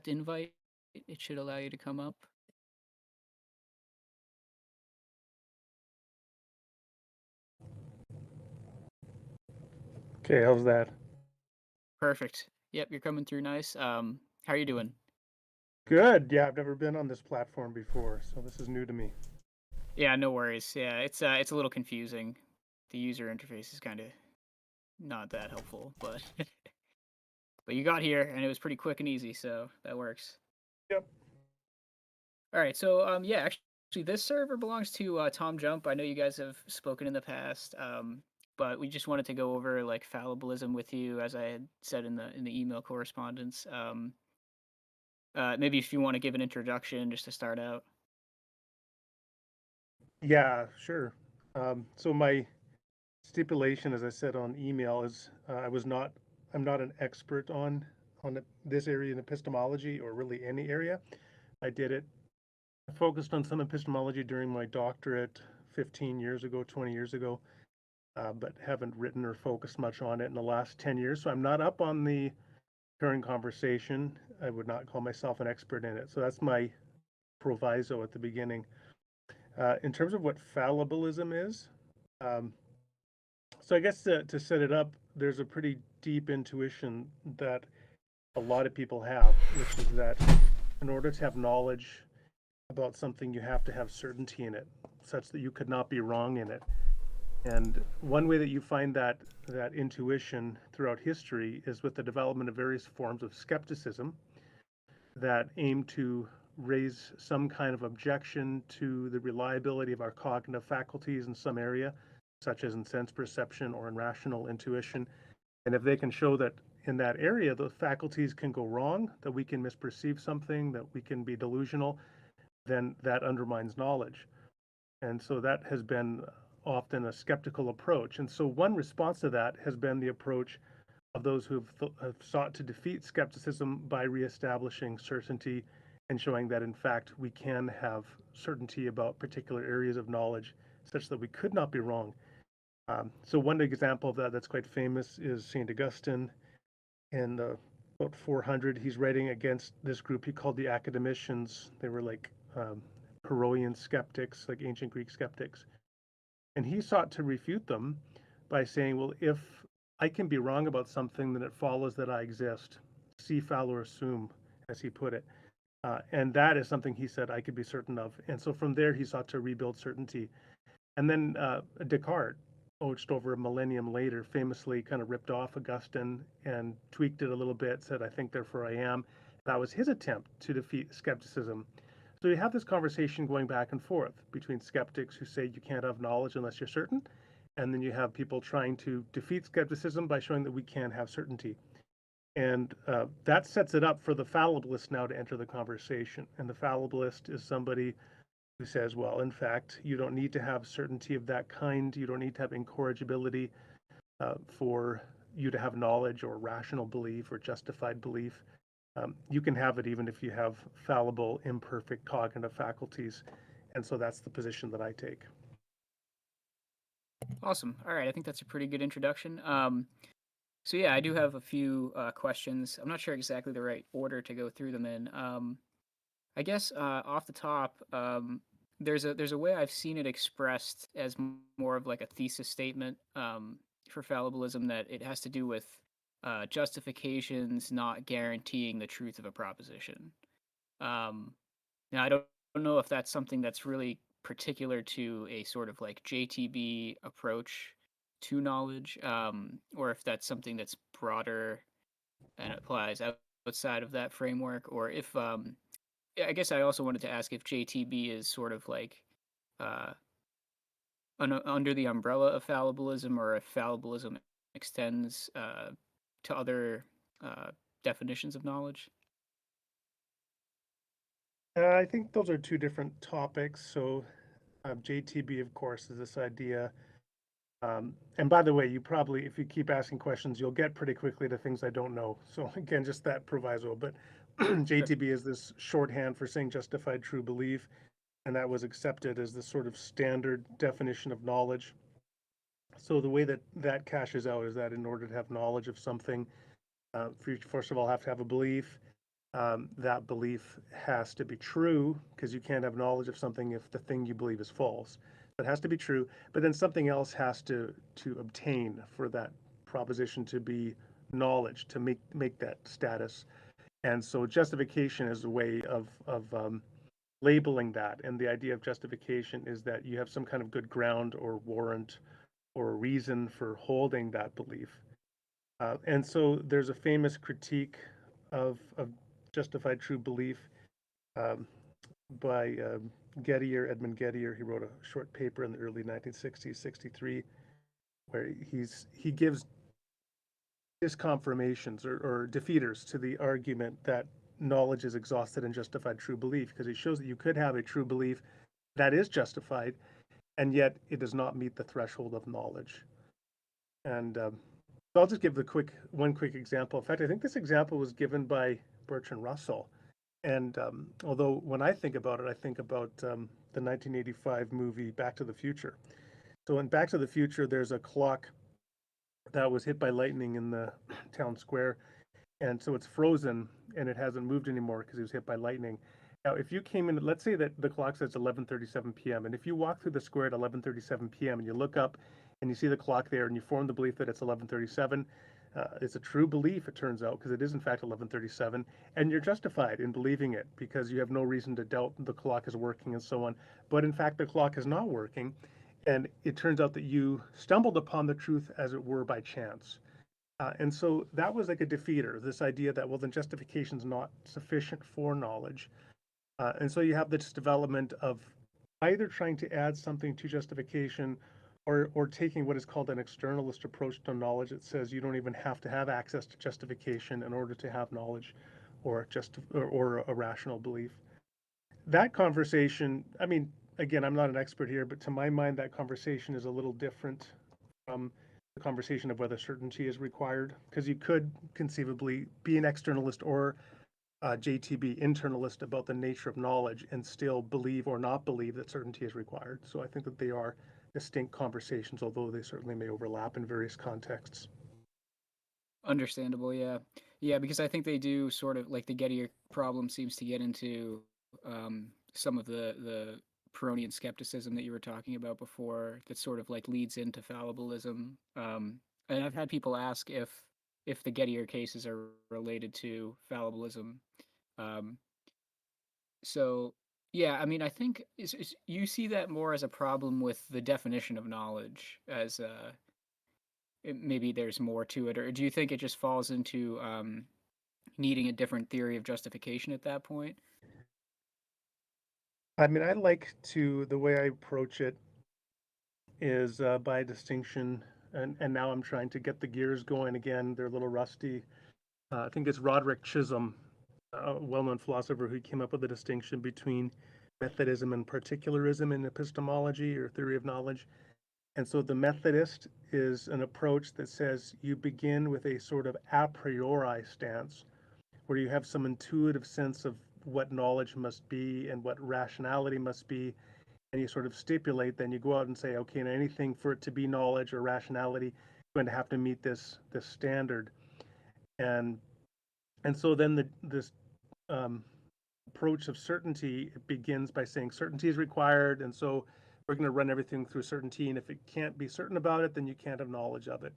accept invite, it should allow you to come up. Okay, how's that? Perfect. Yep, you're coming through nice. How are you doing? Good. Yeah, I've never been on this platform before, so this is new to me. Yeah, no worries. Yeah, it's a little confusing. The user interface is kind of not that helpful, but but you got here and it was pretty quick and easy, so that works. Yep. All right, so yeah, actually, this server belongs to Tom Jump. I know you guys have spoken in the past, but we just wanted to go over like fallibilism with you, as I had said in the email correspondence. Maybe if you want to give an introduction just to start out. Yeah, sure. So my stipulation, as I said on email, is I'm not an expert this area in epistemology or really any area. I focused on some epistemology during my doctorate 15 years ago, 20 years ago, but haven't written or focused much on it in the last 10 years. So I'm not up on the current conversation. I would not call myself an expert in it. So that's my proviso at the beginning. In terms of what fallibilism is, um, so I guess to set it up, there's a pretty deep intuition that a lot of people have, which is that in order to have knowledge about something, you have to have certainty in it, such that you could not be wrong in it. And one way that you find that intuition throughout history is with the development of various forms of skepticism that aim to raise some kind of objection to the reliability of our cognitive faculties in some area, such as in sense perception or in rational intuition. And if they can show that in that area, the faculties can go wrong, that we can misperceive something, that we can be delusional, then that undermines knowledge. And so that has been often a skeptical approach. And so one response to that has been the approach of those have sought to defeat skepticism by reestablishing certainty and showing that, in fact, we can have certainty about particular areas of knowledge such that we could not be wrong. So one example of that that's quite famous is St. Augustine in about 400. He's writing against this group he called the academicians. They were like Pyrrhoian skeptics, like ancient Greek skeptics. And he sought to refute them by saying, well, if I can be wrong about something, then it follows that I exist. Si fallo sum, as he put it. And that is something he said I could be certain of. And so from there, he sought to rebuild certainty. And then Descartes, just over a millennium later, famously kind of ripped off Augustine and tweaked it a little bit, said, I think, therefore I am. That was his attempt to defeat skepticism. So you have this conversation going back and forth between skeptics who say you can't have knowledge unless you're certain, and then you have people trying to defeat skepticism by showing that we can have certainty. And that sets it up for the fallibilist now to enter the conversation. And the fallibilist is somebody who says, well, in fact, you don't need to have certainty of that kind. You don't need to have incorrigibility for you to have knowledge or rational belief or justified belief. You can have it even if you have fallible, imperfect cognitive faculties. And so that's the position that I take. Awesome. All right, I think that's a pretty good introduction. So yeah, I do have a few questions. I'm not sure exactly the right order to go through them in. I guess off the top, there's a way I've seen it expressed as more of like a thesis statement for fallibilism, that it has to do with justifications not guaranteeing the truth of a proposition. Um, Now I don't know if that's something that's really particular to a sort of like JTB approach to knowledge, or if that's something that's broader and applies outside of that framework, or if yeah, I guess I also wanted to ask if JTB is sort of like uh, under the umbrella of fallibilism, or if fallibilism extends to other uh, definitions of knowledge. I think those are two different topics. So JTB, of course, is this idea. And by the way, you probably, if you keep asking questions, you'll get pretty quickly to things I don't know. So again, just that proviso. But Sure. JTB is this shorthand for saying justified true belief, and that was accepted as the sort of standard definition of knowledge. So the way that that cashes out is that in order to have knowledge of something, you first of all have to have a belief. that belief has to be true, because you can't have knowledge of something if the thing you believe is false. It has to be true, but then something else has to obtain for that proposition to be knowledge, to make that status. And so justification is a way of labeling that. And the idea of justification is that you have some kind of good ground or warrant or reason for holding that belief. And so there's a famous critique of justified true belief um, by Edmund Gettier. He wrote a short paper in the early 1960s, 63, where he gives disconfirmations or defeaters to the argument that knowledge is exhausted in justified true belief, because he shows that you could have a true belief that is justified, and yet it does not meet the threshold of knowledge. And so I'll just give one quick example. In fact, I think this example was given by Bertrand Russell. And although when I think about it, I think about the 1985 movie Back to the Future. So in Back to the Future, there's a clock that was hit by lightning in the town square, and so it's frozen and it hasn't moved anymore because it was hit by lightning. Now, if you came in, let's say that the clock says 11:37 p.m., and if you walk through the square at 11:37 p.m. and you look up and you see the clock there and you form the belief that it's 11:37, it's a true belief, it turns out, because it is in fact 11:37, and you're justified in believing it because you have no reason to doubt the clock is working and so on. But in fact, the clock is not working, and it turns out that you stumbled upon the truth, as it were, by chance. And so that was like a defeater, this idea that, well, then justification is not sufficient for knowledge. And so you have this development of either trying to add something to justification, or taking what is called an externalist approach to knowledge. It says you don't even have to have access to justification in order to have knowledge or a rational belief. That conversation, I mean, again, I'm not an expert here, but to my mind, that conversation is a little different from the conversation of whether certainty is required, because you could conceivably be an externalist or JTB internalist about the nature of knowledge and still believe or not believe that certainty is required. So I think that they are distinct conversations, although they certainly may overlap in various contexts. Understandable, yeah. Yeah, because I think they do sort of like the Gettier problem seems to get into some of the Pyrrhonian skepticism that you were talking about before, that sort of like leads into fallibilism. And I've had people ask if the Gettier cases are related to fallibilism. Um, so yeah, I mean, I think you see that more as a problem with the definition of knowledge, as maybe there's more to it, or do you think it just falls into needing a different theory of justification at that point? I mean, the way I approach it is by distinction, and now I'm trying to get the gears going again. They're a little rusty. I think it's Roderick Chisholm, a well-known philosopher, who came up with a distinction between Methodism and particularism in epistemology or theory of knowledge. And so the Methodist is an approach that says you begin with a sort of a priori stance, where you have some intuitive sense of what knowledge must be and what rationality must be, and you sort of stipulate. Then you go out and say, okay, and anything for it to be knowledge or rationality is going to have to meet this standard. And so then this um, approach of certainty, it begins by saying certainty is required, and so we're going to run everything through certainty, and if it can't be certain about it, then you can't have knowledge of it.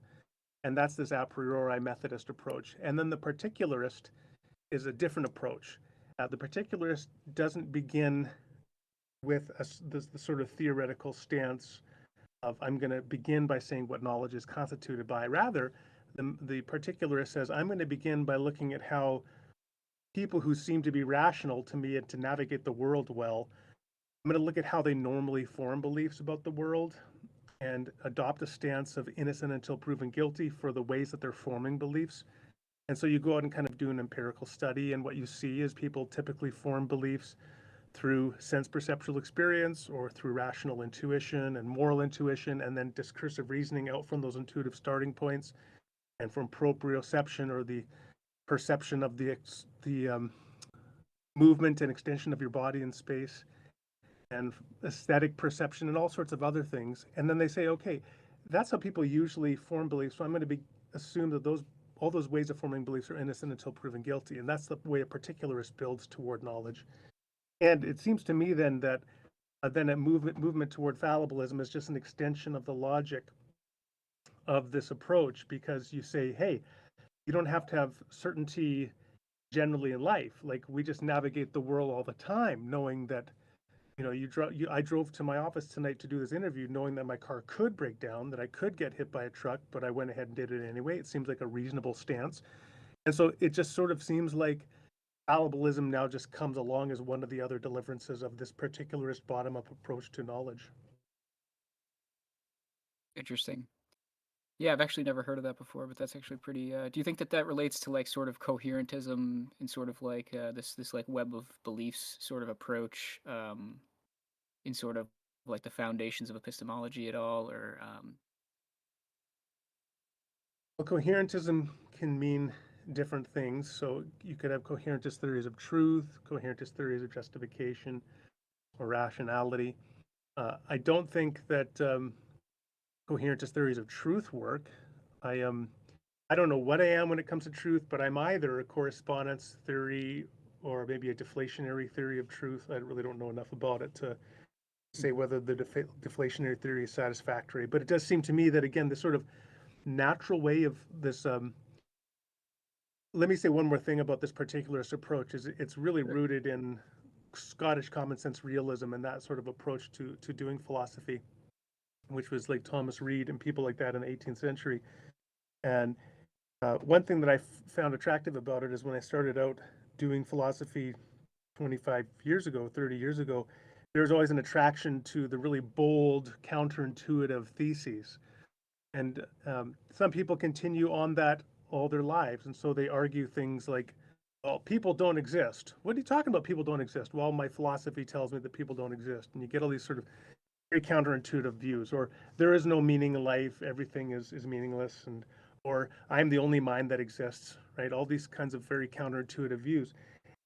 And that's this a priori Methodist approach. And then the particularist is a different approach. The particularist doesn't begin with the sort of theoretical stance of, I'm going to begin by saying what knowledge is constituted by. Rather, the particularist says, I'm going to begin by looking at how people who seem to be rational to me and to navigate the world well, I'm going to look at how they normally form beliefs about the world and adopt a stance of innocent until proven guilty for the ways that they're forming beliefs. And so you go out and kind of do an empirical study, and what you see is people typically form beliefs through sense perceptual experience or through rational intuition and moral intuition, and then discursive reasoning out from those intuitive starting points, and from proprioception, or the perception of the movement and extension of your body in space, and aesthetic perception, and all sorts of other things. And then they say, okay, that's how people usually form beliefs. So I'm going to assume that those all those ways of forming beliefs are innocent until proven guilty. And that's the way a particularist builds toward knowledge. And it seems to me then that then a movement toward fallibilism is just an extension of the logic of this approach, because you say, hey, you don't have to have certainty generally in life. Like, we just navigate the world all the time, knowing that, I drove to my office tonight to do this interview, knowing that my car could break down, that I could get hit by a truck, but I went ahead and did it anyway. It seems like a reasonable stance. And so it just sort of seems like fallibilism now just comes along as one of the other deliverances of this particularist bottom-up approach to knowledge. Interesting. Yeah, I've actually never heard of that before, but that's actually pretty. Do you think that that relates to like sort of coherentism and sort of like this like web of beliefs sort of approach in sort of like the foundations of epistemology at all, or Well, coherentism can mean different things. So you could have coherentist theories of truth, coherentist theories of justification or rationality. I don't think that coherentist theories of truth work. I I don't know what I am when it comes to truth, but I'm either a correspondence theory or maybe a deflationary theory of truth. I really don't know enough about it to say whether the deflationary theory is satisfactory. But it does seem to me that, again, this sort of natural way of this. Let me say one more thing about this particularist approach: is it's really Sure. rooted in Scottish common sense realism and that sort of approach to doing philosophy, which was like Thomas Reid and people like that in the 18th century. And one thing that I found attractive about it is when I started out doing philosophy 25 years ago, 30 years ago, there was always an attraction to the really bold, counterintuitive theses. And some people continue on that all their lives. And so they argue things like, well, people don't exist. What are you talking about? People don't exist. Well, my philosophy tells me that people don't exist. And you get all these sort of very counterintuitive views, or there is no meaning in life, everything is meaningless, and or I'm the only mind that exists, right? All these kinds of very counterintuitive views.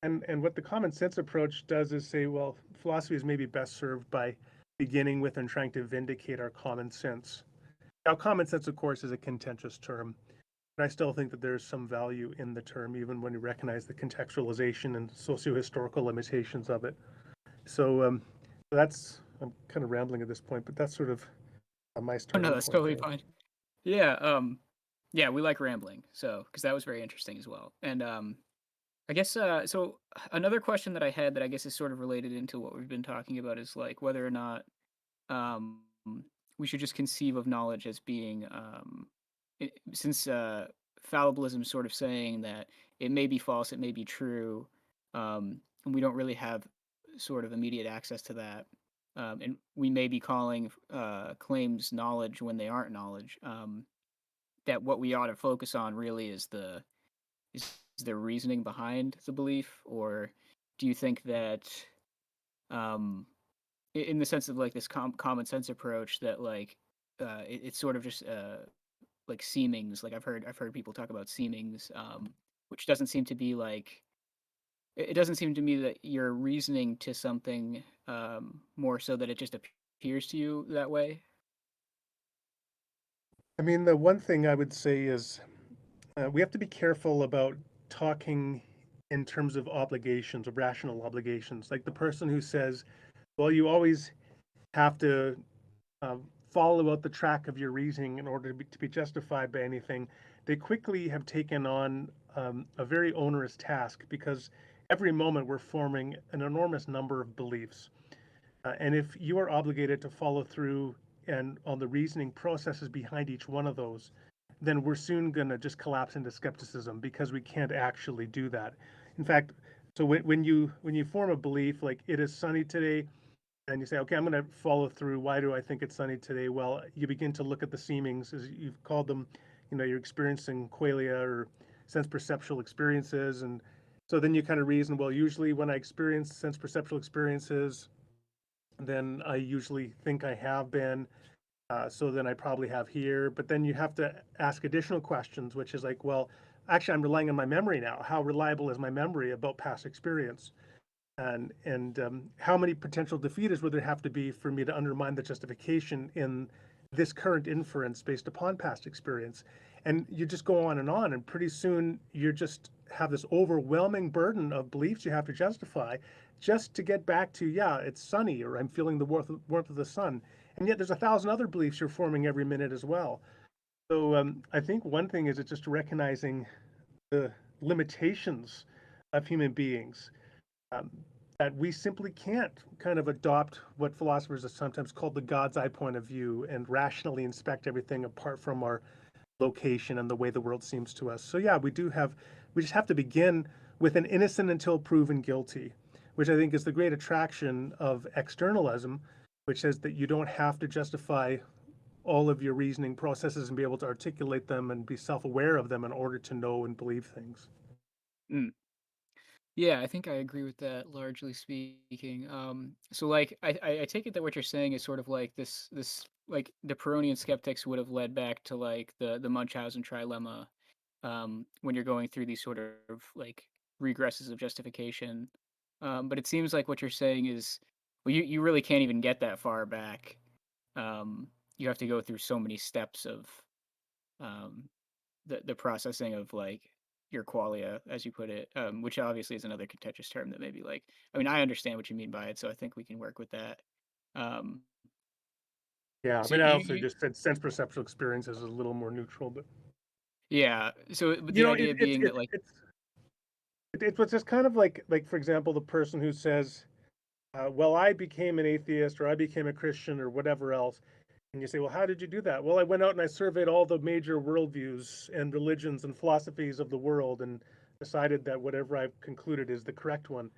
And what the common sense approach does is say, well, philosophy is maybe best served by beginning with and trying to vindicate our common sense. Now, common sense, of course, is a contentious term, but I still think that there's some value in the term, even when you recognize the contextualization and socio-historical limitations of it. So that's, I'm kind of rambling at this point, but that's sort of my Oh no, starting that's point totally there. fine. Yeah, yeah, we like rambling, so because that was very interesting as well. And I guess so another question that I had that I guess is sort of related into what we've been talking about is like whether or not um we should just conceive of knowledge as being since fallibilism is sort of saying that it may be false, it may be true, and we don't really have sort of immediate access to that. And we may be calling claims knowledge when they aren't knowledge. That what we ought to focus on really is the reasoning behind the belief, or do you think that um, in the sense of like this common sense approach that like it's sort of just like seemings, like I've heard people talk about seemings, which doesn't seem to be like it doesn't seem to me that you're reasoning to something more so that it just appears to you that way. I mean, the one thing I would say is we have to be careful about talking in terms of obligations, of rational obligations. Like the person who says, well, you always have to follow out the track of your reasoning in order to be justified by anything, they quickly have taken on a very onerous task, because every moment we're forming an enormous number of beliefs. And if you are obligated to follow through and on the reasoning processes behind each one of those, then we're soon going to just collapse into skepticism, because we can't actually do that. In fact, so when you form a belief like it is sunny today, and you say, okay, I'm going to follow through. Why do I think it's sunny today? Well, you begin to look at the seemings, as you've called them. You're experiencing qualia or sense perceptual experiences, and so then you kind of reason, well, usually when I experience sense perceptual experiences, then I usually think I have been. So then I probably have here. But then you have to ask additional questions, which is like, well, actually, I'm relying on my memory now. How reliable is my memory about past experience? And how many potential defeaters would there have to be for me to undermine the justification in this current inference based upon past experience? And you just go on, and pretty soon you just have this overwhelming burden of beliefs you have to justify just to get back to, yeah, it's sunny, or I'm feeling the warmth of the sun. And yet there's 1,000 other beliefs you're forming every minute as well. So I think one thing is it's just recognizing the limitations of human beings, um, that we simply can't kind of adopt what philosophers have sometimes called the God's eye point of view and rationally inspect everything apart from our location and the way the world seems to us. So yeah, we just have to begin with an innocent until proven guilty, which I think is the great attraction of externalism, which says that you don't have to justify all of your reasoning processes and be able to articulate them and be self-aware of them in order to know and believe things. Mm. Yeah, I think I agree with that, largely speaking. So like I take it that what you're saying is sort of like this like the Pyrrhonian skeptics would have led back to like the Munchausen trilemma, when you're going through these sort of like regresses of justification. But it seems like what you're saying is, well, you really can't even get that far back. You have to go through so many steps of um, the processing of like your qualia, as you put it, which obviously is another contentious term that maybe like, I mean, I understand what you mean by it, so I think we can work with that. Um, Yeah, I so mean, I also you just said sense perceptual experience is a little more neutral, but yeah. So but you the know, idea being that like it was just kind of like for example, the person who says, "Well, I became an atheist, or I became a Christian, or whatever else," and you say, "Well, how did you do that?" "Well, I went out and I surveyed all the major worldviews and religions and philosophies of the world, and decided that whatever I've concluded is the correct one."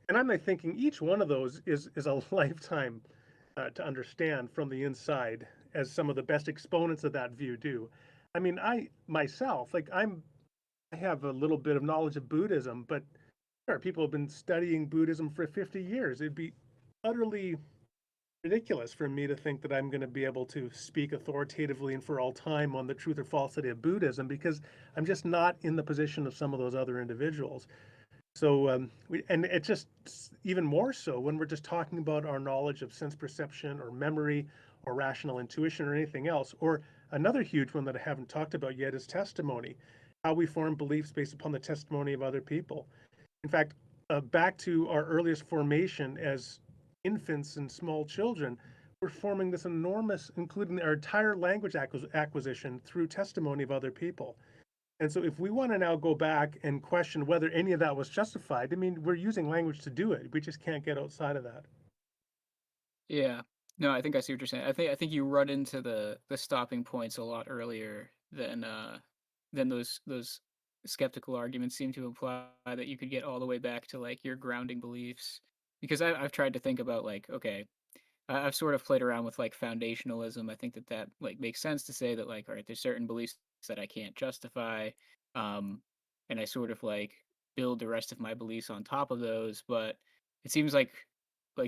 And I'm like thinking each one of those is a lifetime to understand from the inside, as some of the best exponents of that view do. I mean, I myself, like I have a little bit of knowledge of Buddhism, but there are people who have been studying Buddhism for 50 years. It'd be utterly ridiculous for me to think that I'm going to be able to speak authoritatively and for all time on the truth or falsity of Buddhism, because I'm just not in the position of some of those other individuals. So and it just even more so when we're just talking about our knowledge of sense perception or memory or rational intuition or anything else. Or another huge one that I haven't talked about yet is testimony, how we form beliefs based upon the testimony of other people. In fact, back to our earliest formation as infants and small children, we're forming this enormous, including our entire language acquisition through testimony of other people. And so if we want to now go back and question whether any of that was justified, I mean, we're using language to do it. We just can't get outside of that. yeah. No, I think I see what you're saying. I think you run into the stopping points a lot earlier than those skeptical arguments seem to imply, that you could get all the way back to like your grounding beliefs. Because I've tried to think about like, okay, I've sort of played around with like foundationalism. I think that like makes sense to say that like, all right, there's certain beliefs that I can't justify, um, and I sort of like build the rest of my beliefs on top of those. But it seems like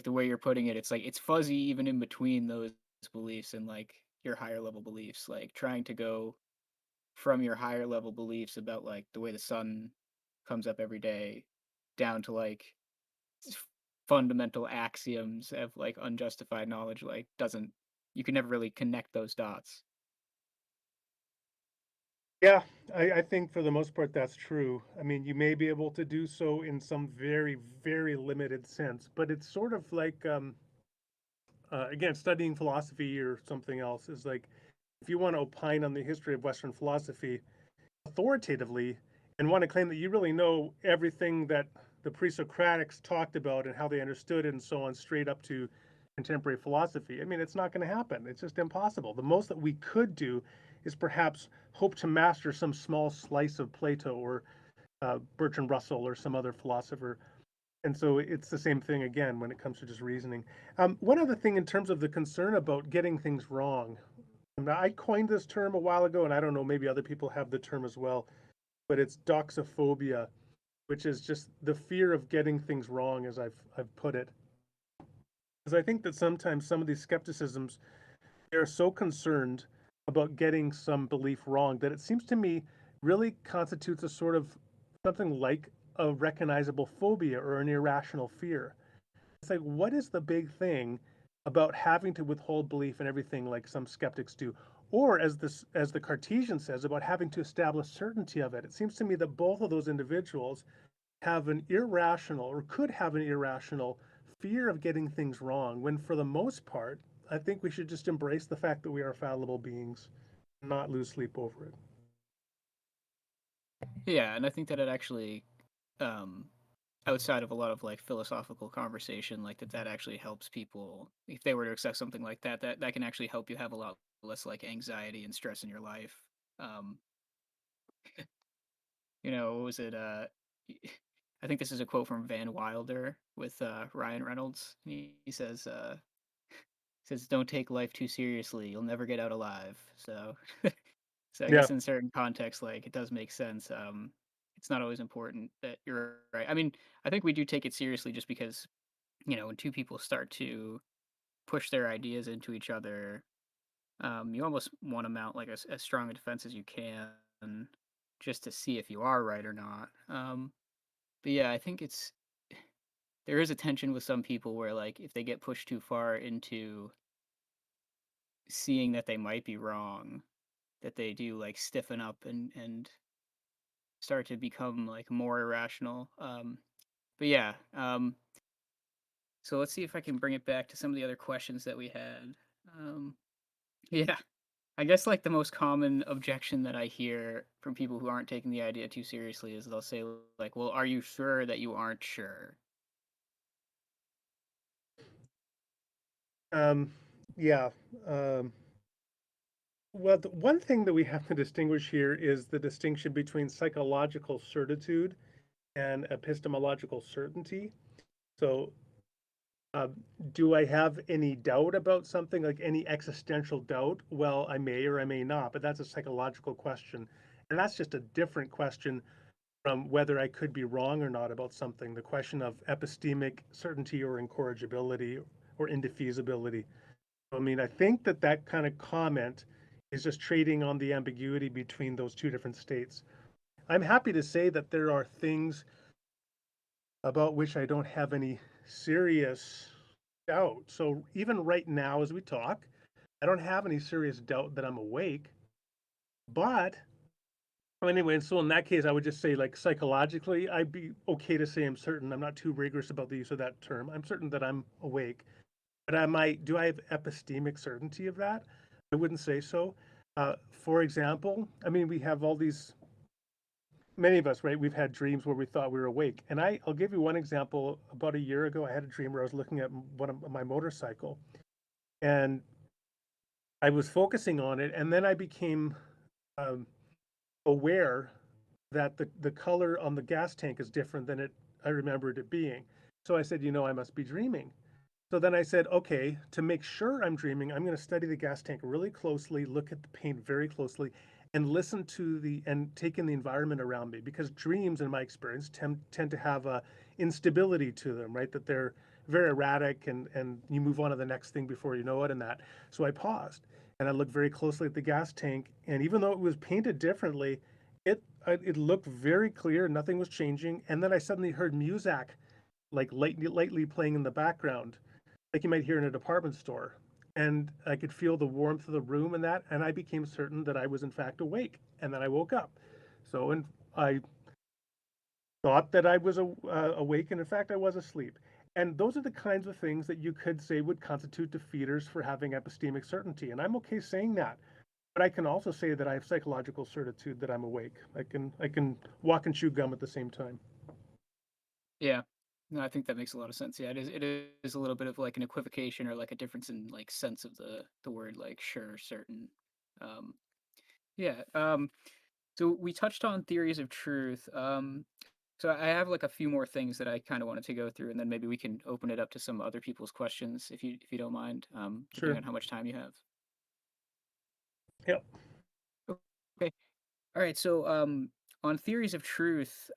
the way you're putting it, it's like it's fuzzy even in between those beliefs and like your higher level beliefs. Like trying to go from your higher level beliefs about like the way the sun comes up every day down to like fundamental axioms of like unjustified knowledge like doesn't you can never really connect those dots. Yeah, I think for the most part that's true. I mean, you may be able to do so in some very, very limited sense, but it's sort of like, again, studying philosophy or something else is like, if you want to opine on the history of Western philosophy authoritatively and want to claim that you really know everything that the pre-Socratics talked about and how they understood it and so on, straight up to contemporary philosophy, I mean, it's not going to happen. It's just impossible. The most that we could do is perhaps hope to master some small slice of Plato or Bertrand Russell or some other philosopher. And so it's the same thing again when it comes to just reasoning. One other thing in terms of the concern about getting things wrong. I coined this term a while ago, and I don't know, maybe other people have the term as well, but it's doxophobia, which is just the fear of getting things wrong, as I've put it. Because I think that sometimes some of these skepticisms, they're so concerned about getting some belief wrong that it seems to me really constitutes a sort of something like a recognizable phobia or an irrational fear. It's like, what is the big thing about having to withhold belief in everything like some skeptics do? or as the Cartesian says about having to establish certainty of it. It seems to me that both of those individuals have an irrational or could have an irrational fear of getting things wrong, when for the most part, I think we should just embrace the fact that we are fallible beings, not lose sleep over it. Yeah, and I think that it actually, um, outside of a lot of like philosophical conversation, like that actually helps people if they were to accept something like that. That can actually help you have a lot less like anxiety and stress in your life. Um, what was it? I think this is a quote from Van Wilder with Ryan Reynolds. He says, "Don't take life too seriously. You'll never get out alive." So, so I Yeah. guess in certain contexts, like it does make sense. It's not always important that you're right. I mean, I think we do take it seriously just because when two people start to push their ideas into each other, you almost want to mount like as strong a defense as you can, just to see if you are right or not. But yeah, I think there is a tension with some people where like if they get pushed too far into seeing that they might be wrong, that they do like stiffen up and start to become like more irrational. But yeah, so let's see if I can bring it back to some of the other questions that we had. Um, yeah, I guess like the most common objection that I hear from people who aren't taking the idea too seriously is they'll say like, "Well, are you sure that you aren't sure?" Um, yeah. Um, well, the one thing that we have to distinguish here is the distinction between psychological certitude and epistemological certainty. So, uh, do I have any doubt about something, like any existential doubt? Well, I may or I may not, but that's a psychological question. And that's just a different question from whether I could be wrong or not about something, the question of epistemic certainty or incorrigibility or indefeasibility. I mean, I think that that kind of comment is just trading on the ambiguity between those two different states. I'm happy to say that there are things about which I don't have any serious doubt. So even right now, as we talk, I don't have any serious doubt that I'm awake. But anyway, and so in that case, I would just say, like, psychologically, I'd be okay to say I'm certain. I'm not too rigorous about the use of that term. I'm certain that I'm awake. But do I have epistemic certainty of that? I wouldn't say so. For example, I mean, we have all these, many of us, right? We've had dreams where we thought we were awake. And I'll give you one example. About a year ago, I had a dream where I was looking at one of my motorcycle, and I was focusing on it, and then I became um, aware that the color on the gas tank is different than I remembered it being. So I said, I must be dreaming. So then I said, okay, to make sure I'm dreaming, I'm going to study the gas tank really closely, look at the paint very closely, and listen to and take in the environment around me, because dreams, in my experience, tend to have a instability to them, right? That they're very erratic, and you move on to the next thing before you know it, and that. So I paused and I looked very closely at the gas tank, and even though it was painted differently, it looked very clear, nothing was changing. And then I suddenly heard music, like lightly playing in the background, like you might hear in a department store. And I could feel the warmth of the room and that, and I became certain that I was in fact awake. And then I woke up. So, and I thought that I was awake, and in fact I was asleep. And those are the kinds of things that you could say would constitute defeaters for having epistemic certainty. And I'm okay saying that. But I can also say that I have psychological certitude that I'm awake. I can walk and chew gum at the same time. Yeah. No, I think that makes a lot of sense. Yeah, it is a little bit of like an equivocation or like a difference in like sense of the word like sure, certain. Um yeah. So we touched on theories of truth. So I have like a few more things that I kind of wanted to go through, and then maybe we can open it up to some other people's questions if you don't mind, depending Sure. on how much time you have. Yep. Okay. All right. So on theories of truth,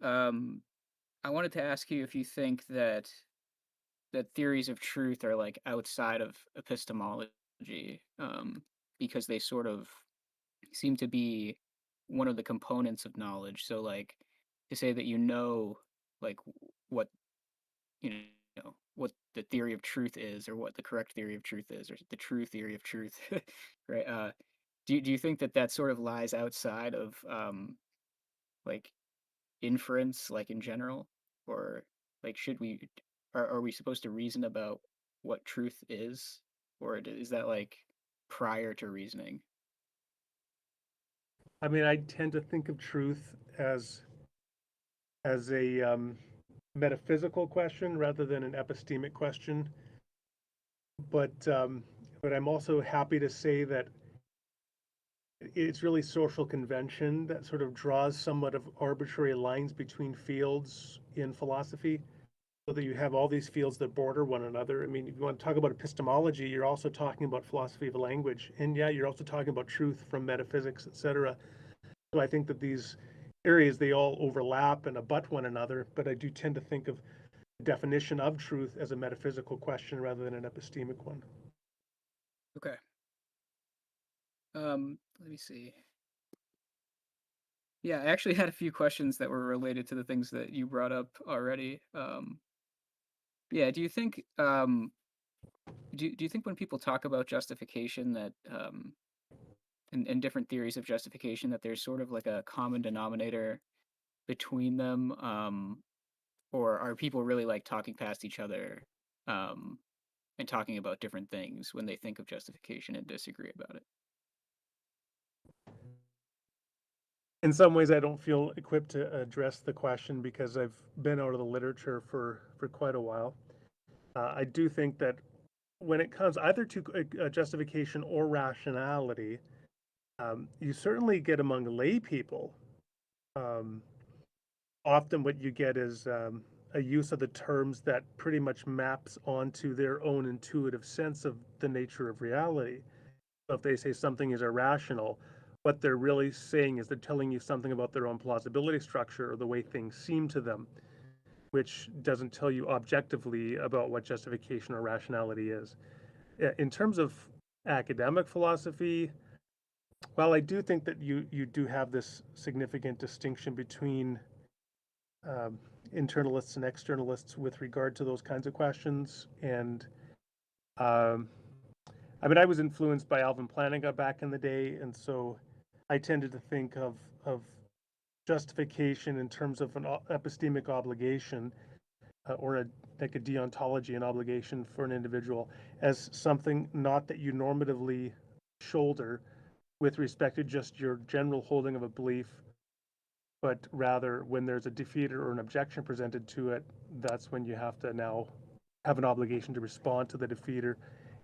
I wanted to ask you if you think that theories of truth are like outside of epistemology, because they sort of seem to be one of the components of knowledge. So like to say that like what what the theory of truth is, or what the correct theory of truth is, or the true theory of truth, right? do you think that that sort of lies outside of like inference, like in general, or like should we are we supposed to reason about what truth is, or is that like prior to reasoning? I mean, I tend to think of truth as a metaphysical question rather than an epistemic question. But but I'm also happy to say that it's really social convention that sort of draws somewhat of arbitrary lines between fields in philosophy, so that you have all these fields that border one another. I mean, if you want to talk about epistemology, you're also talking about philosophy of language, and yeah, you're also talking about truth from metaphysics, etc. So I think that these areas, they all overlap and abut one another, but I do tend to think of the definition of truth as a metaphysical question rather than an epistemic one. Okay. Let me see. Yeah, I actually had a few questions that were related to the things that you brought up already. Yeah, do you think when people talk about justification that and different theories of justification that there's sort of like a common denominator between them, or are people really like talking past each other, um, and talking about different things when they think of justification and disagree about it? In some ways, I don't feel equipped to address the question because I've been out of the literature for quite a while. I do think that when it comes either to justification or rationality, you certainly get among lay people. Um, Often, what you get is a use of the terms that pretty much maps onto their own intuitive sense of the nature of reality. So if they say something is irrational, what they're really saying is they're telling you something about their own plausibility structure or the way things seem to them, which doesn't tell you objectively about what justification or rationality is. In terms of academic philosophy, well, I do think that you do have this significant distinction between um, internalists and externalists with regard to those kinds of questions. And um, I mean, I was influenced by Alvin Plantinga back in the day, and so I tended to think of justification in terms of an epistemic obligation, or like a deontology, an obligation for an individual, as something not that you normatively shoulder with respect to just your general holding of a belief, but rather when there's a defeater or an objection presented to it, that's when you have to now have an obligation to respond to the defeater.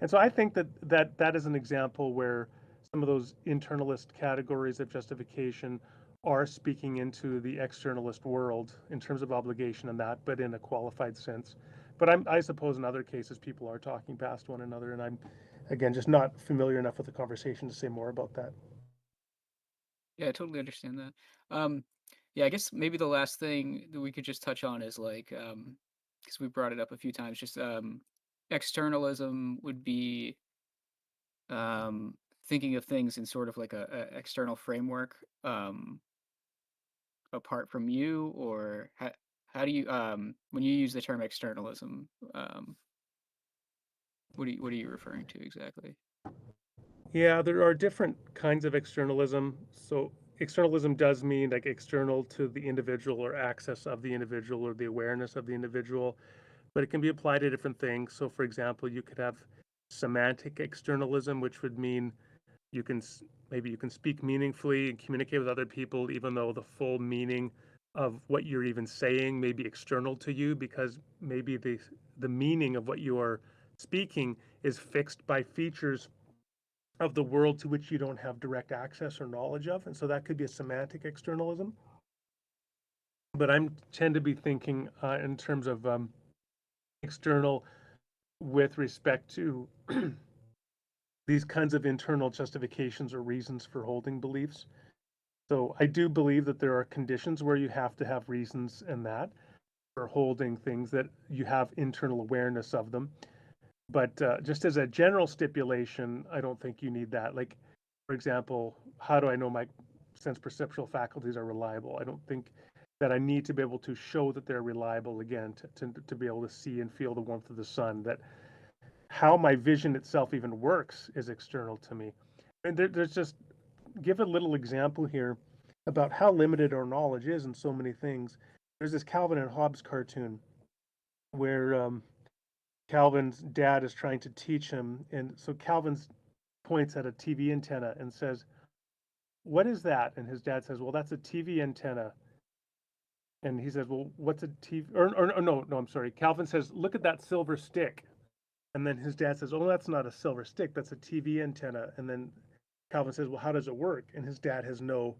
And so I think that is an example where some of those internalist categories of justification are speaking into the externalist world in terms of obligation and that, but in a qualified sense. But I suppose in other cases people are talking past one another, and I'm again just not familiar enough with the conversation to say more about that. Yeah, I totally understand that. Yeah, I guess maybe the last thing that we could just touch on is like, because we brought it up a few times, just externalism would be um, thinking of things in sort of like a external framework, apart from you, or how do you when you use the term externalism, um, what are you referring to exactly? Yeah, there are different kinds of externalism. So externalism does mean like external to the individual or access of the individual or the awareness of the individual, but it can be applied to different things. So for example, you could have semantic externalism, which would mean you can maybe you can speak meaningfully and communicate with other people even though the full meaning of what you're even saying may be external to you, because maybe the meaning of what you are speaking is fixed by features of the world to which you don't have direct access or knowledge of. And so that could be a semantic externalism. But I tend to be thinking in terms of external with respect to these kinds of internal justifications or reasons for holding beliefs. So I do believe that there are conditions where you have to have reasons in that for holding things, that you have internal awareness of them. But just as a general stipulation, I don't think you need that. Like, for example, how do I know my sense perceptual faculties are reliable? I don't think that I need to be able to show that they're reliable again to be able to see and feel the warmth of the sun. That how my vision itself even works is external to me. And there's just give a little example here about how limited our knowledge is in so many things. There's this Calvin and Hobbes cartoon where Calvin's dad is trying to teach him, and so Calvin points at a TV antenna and says, "What is that?" And his dad says, "Well, that's a TV antenna." And he says, "Well, what's a TV?" Or no, I'm sorry. Calvin says, "Look at that silver stick." And then his dad says, "Oh, that's not a silver stick. That's a TV antenna." And then Calvin says, "Well, how does it work?" And his dad has no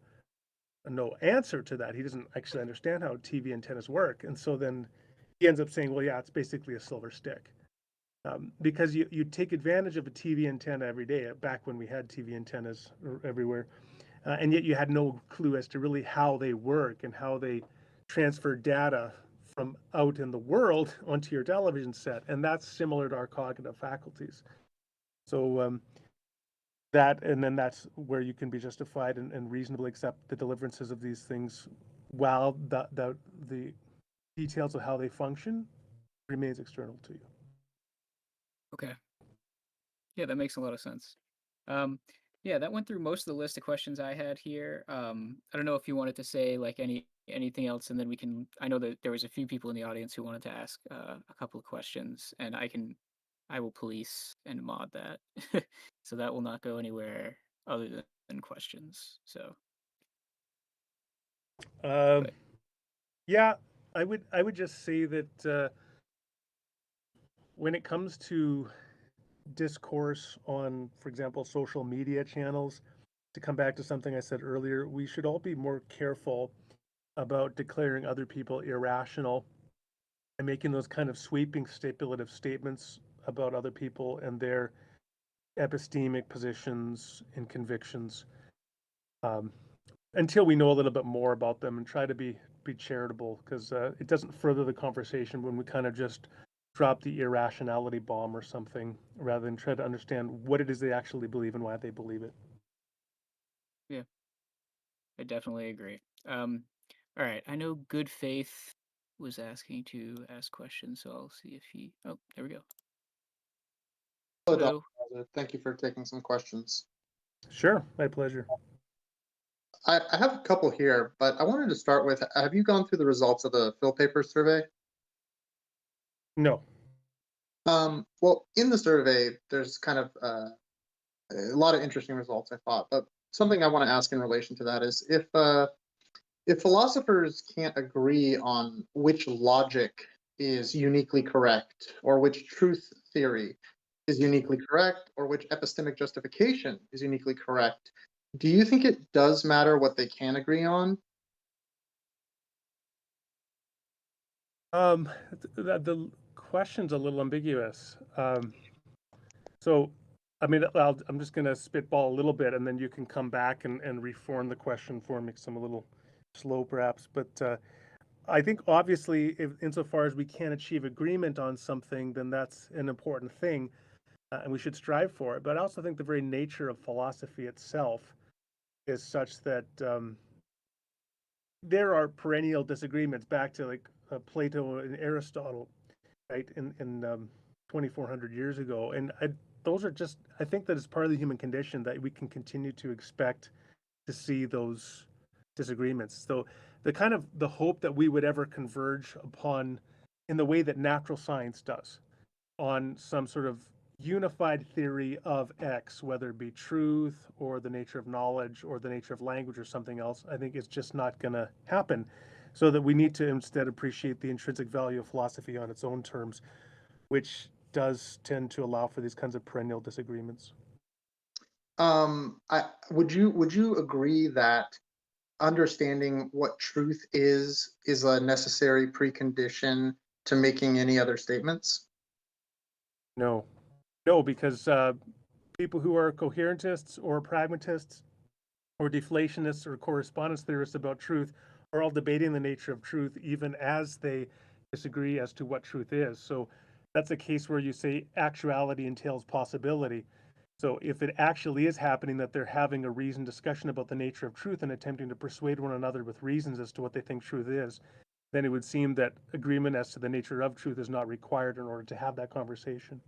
answer to that. He doesn't actually understand how TV antennas work. And so then he ends up saying, "Well, yeah, it's basically a silver stick." Because you take advantage of a TV antenna every day, back when we had TV antennas everywhere, and yet you had no clue as to really how they work and how they transfer data from out in the world onto your television set. And that's similar to our cognitive faculties. So and then that's where you can be justified and reasonably accept the deliverances of these things, while the details of how they function remains external to you. Okay. Yeah, that makes a lot of sense. Yeah, that went through most of the list of questions I had here. I don't know if you wanted to say like anything else, and then we can. I know that there was a few people in the audience who wanted to ask a couple of questions, and I will police and mod that, so that will not go anywhere other than questions. So, Um, but yeah, I would just say that when it comes to discourse on, for example, social media channels, to come back to something I said earlier, we should all be more careful about declaring other people irrational and making those kind of sweeping stipulative statements about other people and their epistemic positions and convictions, um, until we know a little bit more about them, and try to be charitable, because it doesn't further the conversation when we kind of just drop the irrationality bomb or something, rather than try to understand what it is they actually believe and why they believe it. yeah, I definitely agree. All right, I know Good Faith was asking to ask questions, so I'll see if he. Oh, there we go. Hello, Dr. Hello. Rauser. Thank you for taking some questions. Sure, my pleasure. I have a couple here, but I wanted to start with, have you gone through the results of the Phil paper survey? No. Well, in the survey, there's kind of a lot of interesting results, I thought, but something I want to ask in relation to that is if philosophers can't agree on which logic is uniquely correct, or which truth theory is uniquely correct, or which epistemic justification is uniquely correct, do you think it does matter what they can agree on? The question's a little ambiguous. So, I mean, I'm just going to spitball a little bit, and then you can come back and reform the question for me, because I'm a little slow perhaps. But I think obviously, insofar as we can achieve agreement on something, then that's an important thing, and we should strive for it. But I also think the very nature of philosophy itself is such that there are perennial disagreements, back to like Plato and Aristotle, right, in 2,400 years ago. And those are just, I think that it's part of the human condition that we can continue to expect to see those disagreements. So the hope that we would ever converge upon, in the way that natural science does, on some sort of unified theory of X, whether it be truth or the nature of knowledge or the nature of language or something else, I think it's just not going to happen. So that we need to instead appreciate the intrinsic value of philosophy on its own terms, which does tend to allow for these kinds of perennial disagreements. Would you agree that understanding what truth is a necessary precondition to making any other statements? No, no, because people who are coherentists or pragmatists or deflationists or correspondence theorists about truth are all debating the nature of truth, even as they disagree as to what truth is. So that's a case where you say actuality entails possibility. So if it actually is happening that they're having a reasoned discussion about the nature of truth and attempting to persuade one another with reasons as to what they think truth is, then it would seem that agreement as to the nature of truth is not required in order to have that conversation.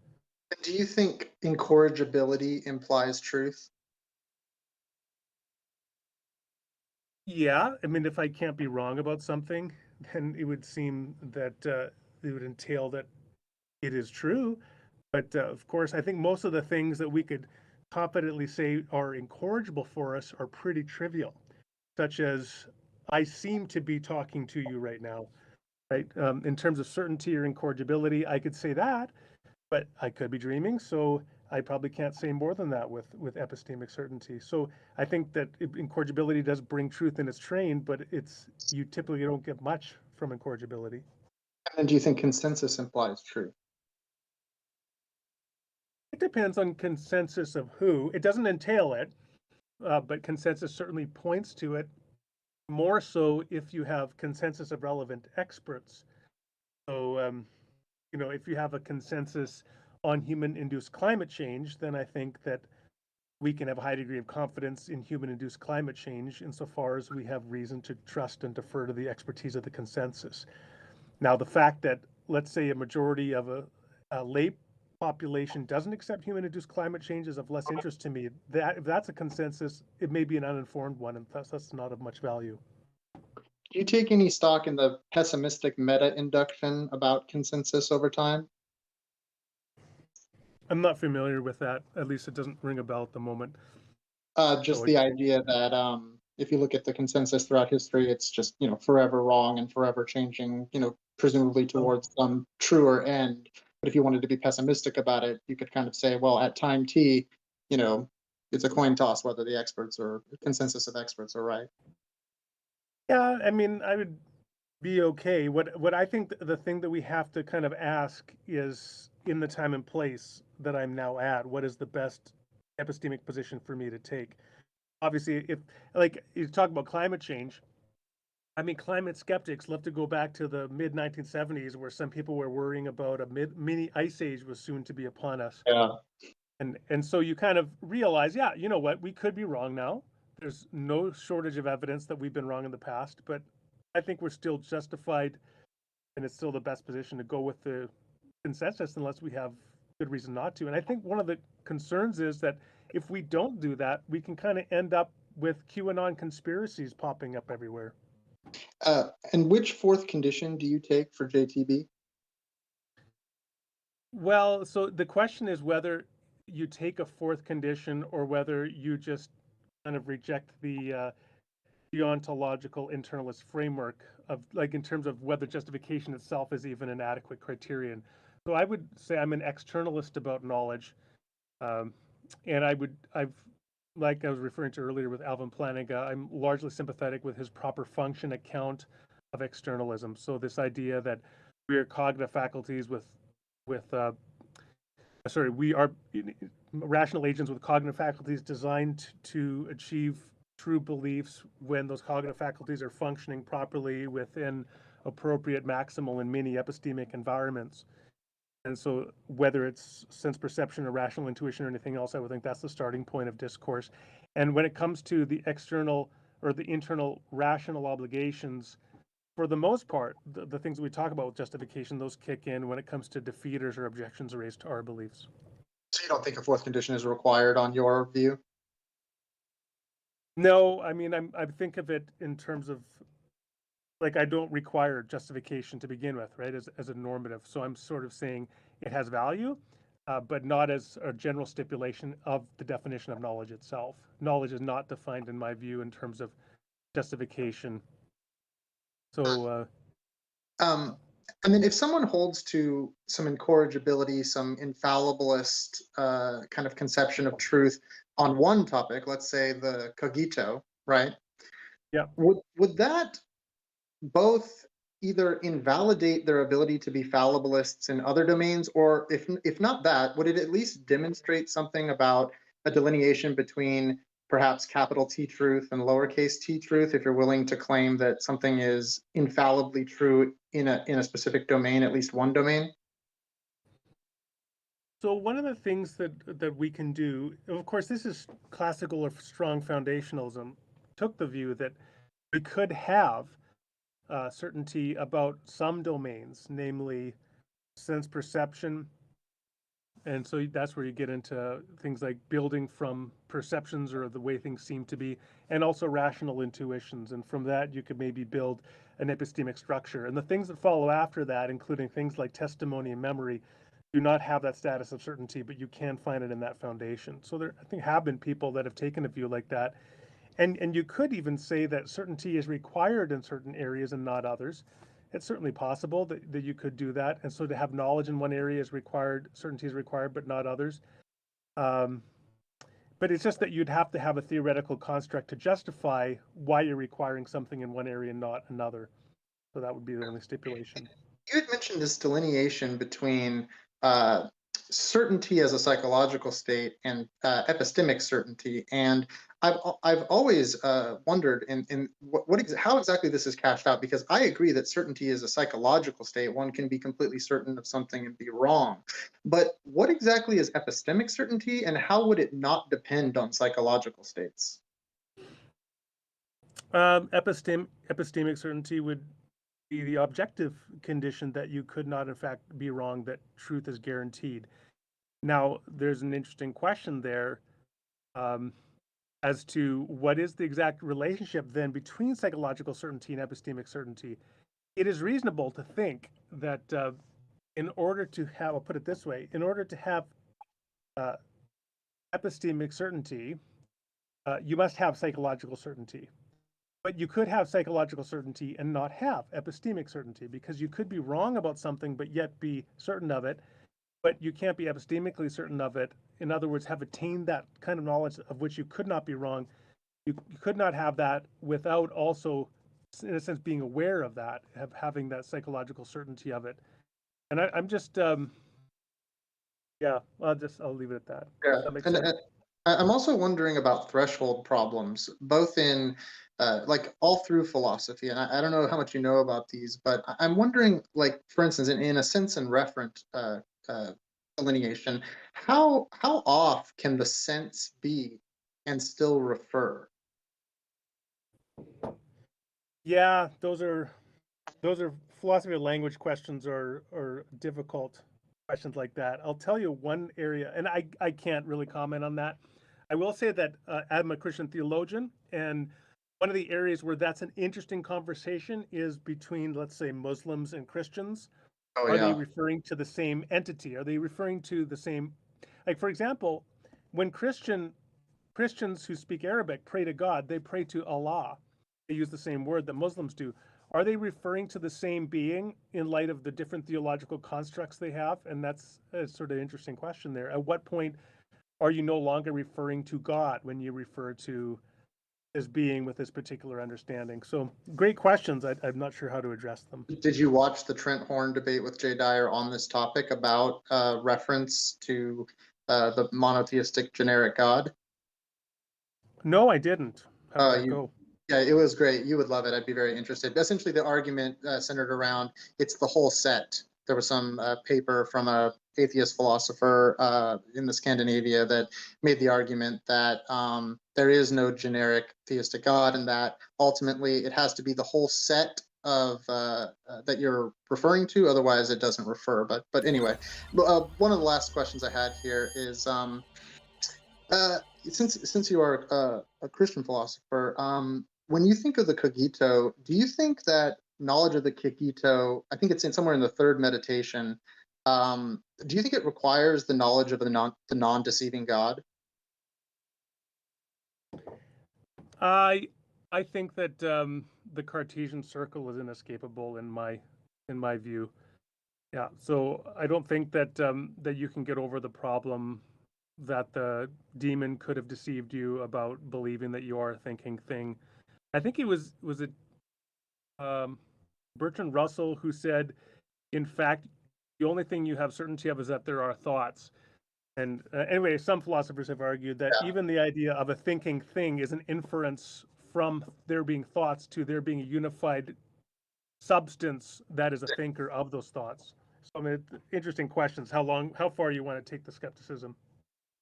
Do you think incorrigibility implies truth? Yeah, I mean, if I can't be wrong about something, then it would seem that it would entail that it is true. But of course, I think most of the things that we could confidently say are incorrigible for us are pretty trivial, such as I seem to be talking to you right now, right? In terms of certainty or incorrigibility, I could say that, but I could be dreaming, so I probably can't say more than that with epistemic certainty. So I think that incorrigibility does bring truth in its train, but you typically don't get much from incorrigibility. And do you think consensus implies truth? It depends on consensus of who. It doesn't entail it, but consensus certainly points to it. More so if you have consensus of relevant experts. So, if you have a consensus on human-induced climate change, then I think that we can have a high degree of confidence in human-induced climate change insofar as we have reason to trust and defer to the expertise of the consensus. Now, the fact that, let's say, a majority of a lay population doesn't accept human-induced climate change is of less interest to me. That if that's a consensus, it may be an uninformed one, and that's not of much value. Do you take any stock in the pessimistic meta-induction about consensus over time? I'm not familiar with that. At least it doesn't ring a bell at the moment. Just So the idea that if you look at the consensus throughout history, it's just forever wrong and forever changing, presumably towards some truer end. But if you wanted to be pessimistic about it, you could kind of say, well, at time t, you know, it's a coin toss whether the experts or consensus of experts are right. yeah, I mean, I would be okay. What I think the thing that we have to kind of ask is, in the time and place that I'm now at, what is the best epistemic position for me to take? Obviously, if like you talk about climate change, I mean, climate skeptics love to go back to the mid 1970s, where some people were worrying about a mini ice age was soon to be upon us. Yeah. And so you kind of realize, yeah, you know what, we could be wrong now. There's no shortage of evidence that we've been wrong in the past, but I think we're still justified, and it's still the best position to go with the consensus unless we have good reason not to. And I think one of the concerns is that if we don't do that, we can kind of end up with QAnon conspiracies popping up everywhere. And which fourth condition do you take for JTB? Well, so the question is whether you take a fourth condition or whether you just kind of reject the ontological internalist framework of, like, in terms of whether justification itself is even an adequate criterion. So I would say I'm an externalist about knowledge, um, and like I was referring to earlier with Alvin Plantinga, I'm largely sympathetic with his proper function account of externalism. So this idea that we are cognitive faculties with we are rational agents with cognitive faculties designed to achieve true beliefs when those cognitive faculties are functioning properly within appropriate maximal and mini epistemic environments. And so whether it's sense perception or rational intuition or anything else, I would think that's the starting point of discourse. And when it comes to the external or the internal rational obligations, for the most part, the things that we talk about with justification, those kick in when it comes to defeaters or objections raised to our beliefs. So you don't think a fourth condition is required on your view? No, I mean, I think of it in terms of, like, I don't require justification to begin with, right, as a normative. So I'm sort of saying it has value, but not as a general stipulation of the definition of knowledge itself. Knowledge is not defined, in my view, in terms of justification. So, Um, and then if someone holds to some incorrigibility, some infallibilist kind of conception of truth on one topic, let's say the cogito, right? yeah. Would that both either invalidate their ability to be fallibilists in other domains, or if not that, would it at least demonstrate something about a delineation between perhaps capital T truth and lowercase t truth, if you're willing to claim that something is infallibly true in a specific domain, at least one domain? So one of the things that we can do, of course, this is classical or strong foundationalism, took the view that we could have certainty about some domains, namely sense perception, And so that's where you get into things like building from perceptions or the way things seem to be, and also rational intuitions. And from that, you could maybe build an epistemic structure. And the things that follow after that, including things like testimony and memory, do not have that status of certainty, but you can find it in that foundation. So there, I think, have been people that have taken a view like that. And you could even say that certainty is required in certain areas and not others. It's certainly possible that you could do that. And so to have knowledge in one area is required, certainty is required, but not others. Um, but it's just that you'd have to have a theoretical construct to justify why you're requiring something in one area and not another. So that would be the only stipulation. You had mentioned this delineation between uh, certainty as a psychological state and epistemic certainty, and I've always wondered in how exactly this is cashed out, because I agree that certainty is a psychological state. One can be completely certain of something and be wrong, but what exactly is epistemic certainty, and how would it not depend on psychological states? Epistemic certainty would be the objective condition that you could not, in fact, be wrong, that truth is guaranteed. Now, there's an interesting question there as to what is the exact relationship then between psychological certainty and epistemic certainty. It is reasonable to think that in order to have, I'll put it this way, in order to have epistemic certainty, you must have psychological certainty. But you could have psychological certainty and not have epistemic certainty, because you could be wrong about something but yet be certain of it, but you can't be epistemically certain of it. In other words, have attained that kind of knowledge of which you could not be wrong. You could not have that without also, in a sense, being aware of that, having that psychological certainty of it. And I'm just, yeah, I'll leave it at that. Yeah, Does that make and sense? I'm also wondering about threshold problems, both in like all through philosophy. And I don't know how much you know about these, but I'm wondering, like, for instance, in a sense and referent delineation, how off can the sense be and still refer? Yeah, those are philosophy of language questions, or difficult questions like that. I'll tell you one area, and I can't really comment on that. I will say that I'm a Christian theologian, and one of the areas where that's an interesting conversation is between, let's say, Muslims and Christians. Oh Are they yeah, referring to the same entity? Are they referring to the same, like, for example, when Christians who speak Arabic pray to God, they pray to Allah. They use the same word that Muslims do. Are they referring to the same being in light of the different theological constructs they have? And that's a sort of interesting question there. At what point are you no longer referring to God when you refer to this being with this particular understanding? So great questions. I'm not sure how to address them. did you watch the Trent Horn debate with Jay Dyer on this topic about reference to the monotheistic generic God? No, I didn't. How did that You, go? yeah, it was great. You would love it. I'd be very interested. Essentially, the argument centered around it's the whole set. There was some paper from a atheist philosopher in the Scandinavia that made the argument that there is no generic theistic God, and that ultimately it has to be the whole set of that you're referring to. Otherwise, it doesn't refer. But anyway, one of the last questions I had here is. Uh, since you are a Christian philosopher, when you think of the cogito, do you think that knowledge of the cogito, I think it's in somewhere in the third meditation, do you think it requires the knowledge of the non-deceiving God? I think that the Cartesian circle is inescapable in my view. Yeah, so I don't think that that you can get over the problem that the demon could have deceived you about believing that you are a thinking thing. I think it was it Bertrand Russell who said, in fact, the only thing you have certainty of is that there are thoughts. And anyway, some philosophers have argued that Yeah. even the idea of a thinking thing is an inference from there being thoughts to there being a unified substance that is a thinker of those thoughts. So I mean, interesting questions. How far you want to take the skepticism?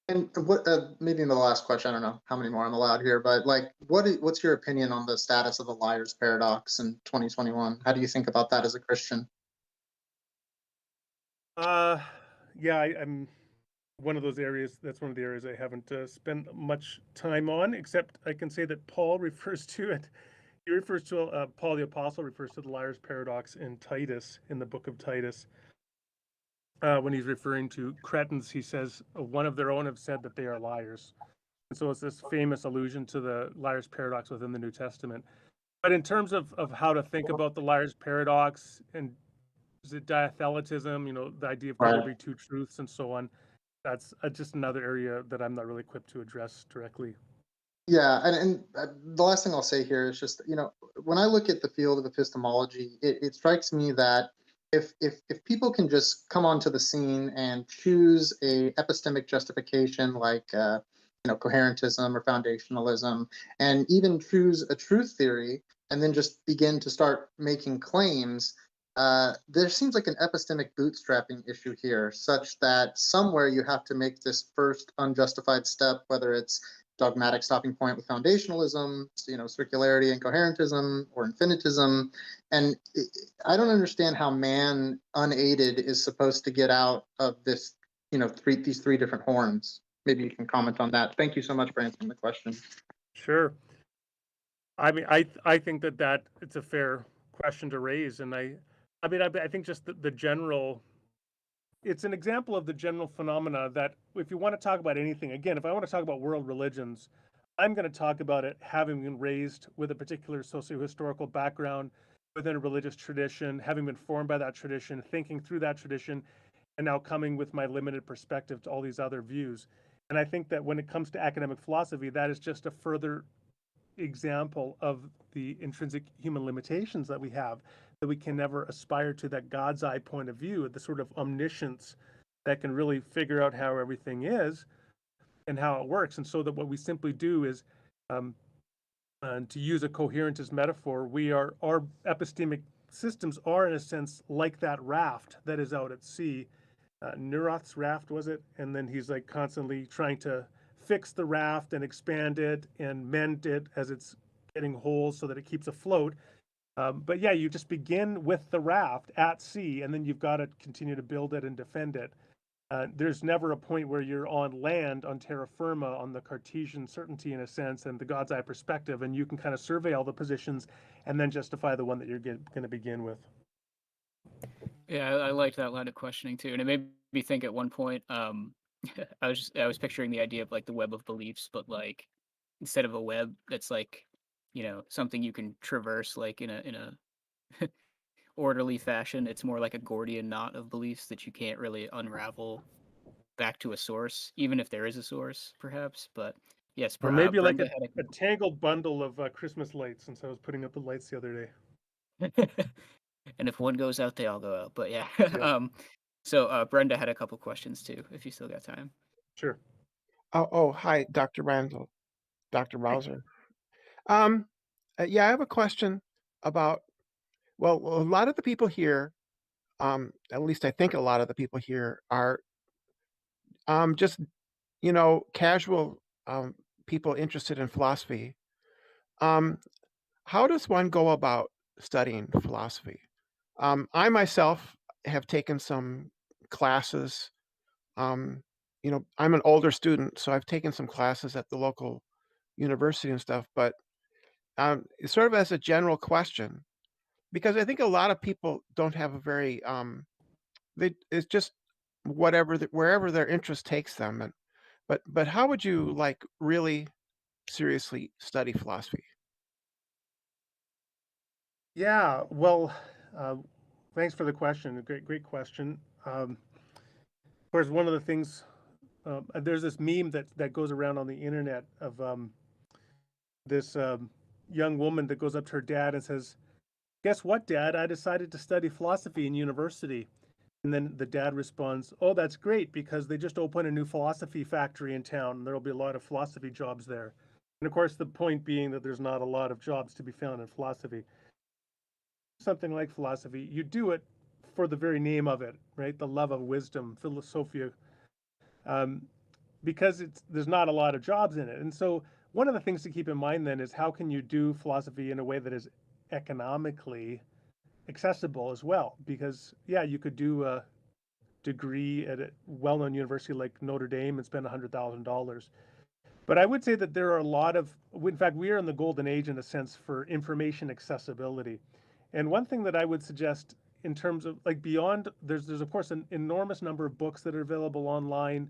And what maybe in the last question, I don't know how many more I'm allowed here, but like, what's your opinion on the status of the liar's paradox in 2021? How do you think about that as a Christian? Yeah, I'm. one of those areas. That's one of the areas I haven't spent much time on, except I can say that Paul refers to it. He refers to Paul the Apostle refers to the liar's paradox in Titus, in the book of Titus. When he's referring to Cretans, he says one of their own have said that they are liars. And so it's this famous allusion to the liar's paradox within the New Testament. But in terms of how to think about the liar's paradox, and is it diatheletism, the idea of could there Right. be two truths and so on, that's just another area that I'm not really equipped to address directly. Yeah, and the last thing I'll say here is just, when I look at the field of epistemology, it strikes me that if people can just come onto the scene and choose a epistemic justification like coherentism or foundationalism, and even choose a truth theory, and then just begin to start making claims, there seems like an epistemic bootstrapping issue here, such that somewhere you have to make this first unjustified step, whether it's dogmatic stopping point with foundationalism, circularity and coherentism, or infinitism. And I don't understand how man unaided is supposed to get out of this, these three different horns. Maybe you can comment on that. Thank you so much for answering the question. Sure. I mean, I think that it's a fair question to raise, and I think just the general, it's an example of the general phenomena that if you want to talk about anything, again, if I want to talk about world religions, I'm going to talk about it having been raised with a particular socio-historical background within a religious tradition, having been formed by that tradition, thinking through that tradition, and now coming with my limited perspective to all these other views. And I think that when it comes to academic philosophy, that is just a further example of the intrinsic human limitations that we have, that we can never aspire to that God's eye point of view, the sort of omniscience that can really figure out how everything is and how it works. And so that what we simply do is, to use a coherentist metaphor, our epistemic systems are in a sense like that raft that is out at sea. Neurath's raft, was it? And then he's like constantly trying to fix the raft and expand it and mend it as it's getting holes so that it keeps afloat. But yeah, you just begin with the raft at sea, and then you've got to continue to build it and defend it. There's never a point where you're on land, on terra firma, on the Cartesian certainty in a sense, and the God's eye perspective, and you can kind of survey all the positions and then justify the one that you're going to begin with. Yeah, I liked that line of questioning too, and it made me think at one point. I was picturing the idea of like the web of beliefs, but like instead of a web that's like, something you can traverse like in a orderly fashion, it's more like a Gordian knot of beliefs that you can't really unravel back to a source, even if there is a source, perhaps. But yes, Or maybe like Brenda a tangled bundle of Christmas lights, since I was putting up the lights the other day. and if one goes out, they all go out. But yeah, Yeah, so Brenda had a couple questions too, if you still got time. sure. Hi, Dr. Dr. Hey. Rauser. Um, yeah, I have a question about, well, a lot of the people here, at least I think a lot of the people here are just, casual people interested in philosophy. Um, how does one go about studying philosophy? I myself have taken some classes. Um, I'm an older student, so I've taken some classes at the local university and stuff, but sort of as a general question, because I think a lot of people don't have a very it's just wherever their interest takes them. And but how would you like really seriously study philosophy? Yeah, well, uh, thanks for the question. A great question. Of course, one of the things, there's this meme that goes around on the internet of this young woman that goes up to her dad and says, "Guess what, Dad? I decided to study philosophy in university." And then the dad responds, "Oh, that's great because they just opened a new philosophy factory in town, and there'll be a lot of philosophy jobs there." And of course, the point being that there's not a lot of jobs to be found in philosophy. Something like philosophy, you do it for the very name of it, right? The love of wisdom, philosophia, um, because there's not a lot of jobs in it. And so one of the things to keep in mind then is how can you do philosophy in a way that is economically accessible as well? Because yeah, you could do degree at a well-known university like Notre Dame and spend $100,000. But I would say that there are a lot of, in fact, we are in the golden age in a sense for information accessibility. And one thing that I would suggest in terms of like beyond, there's of course an enormous number of books that are available online,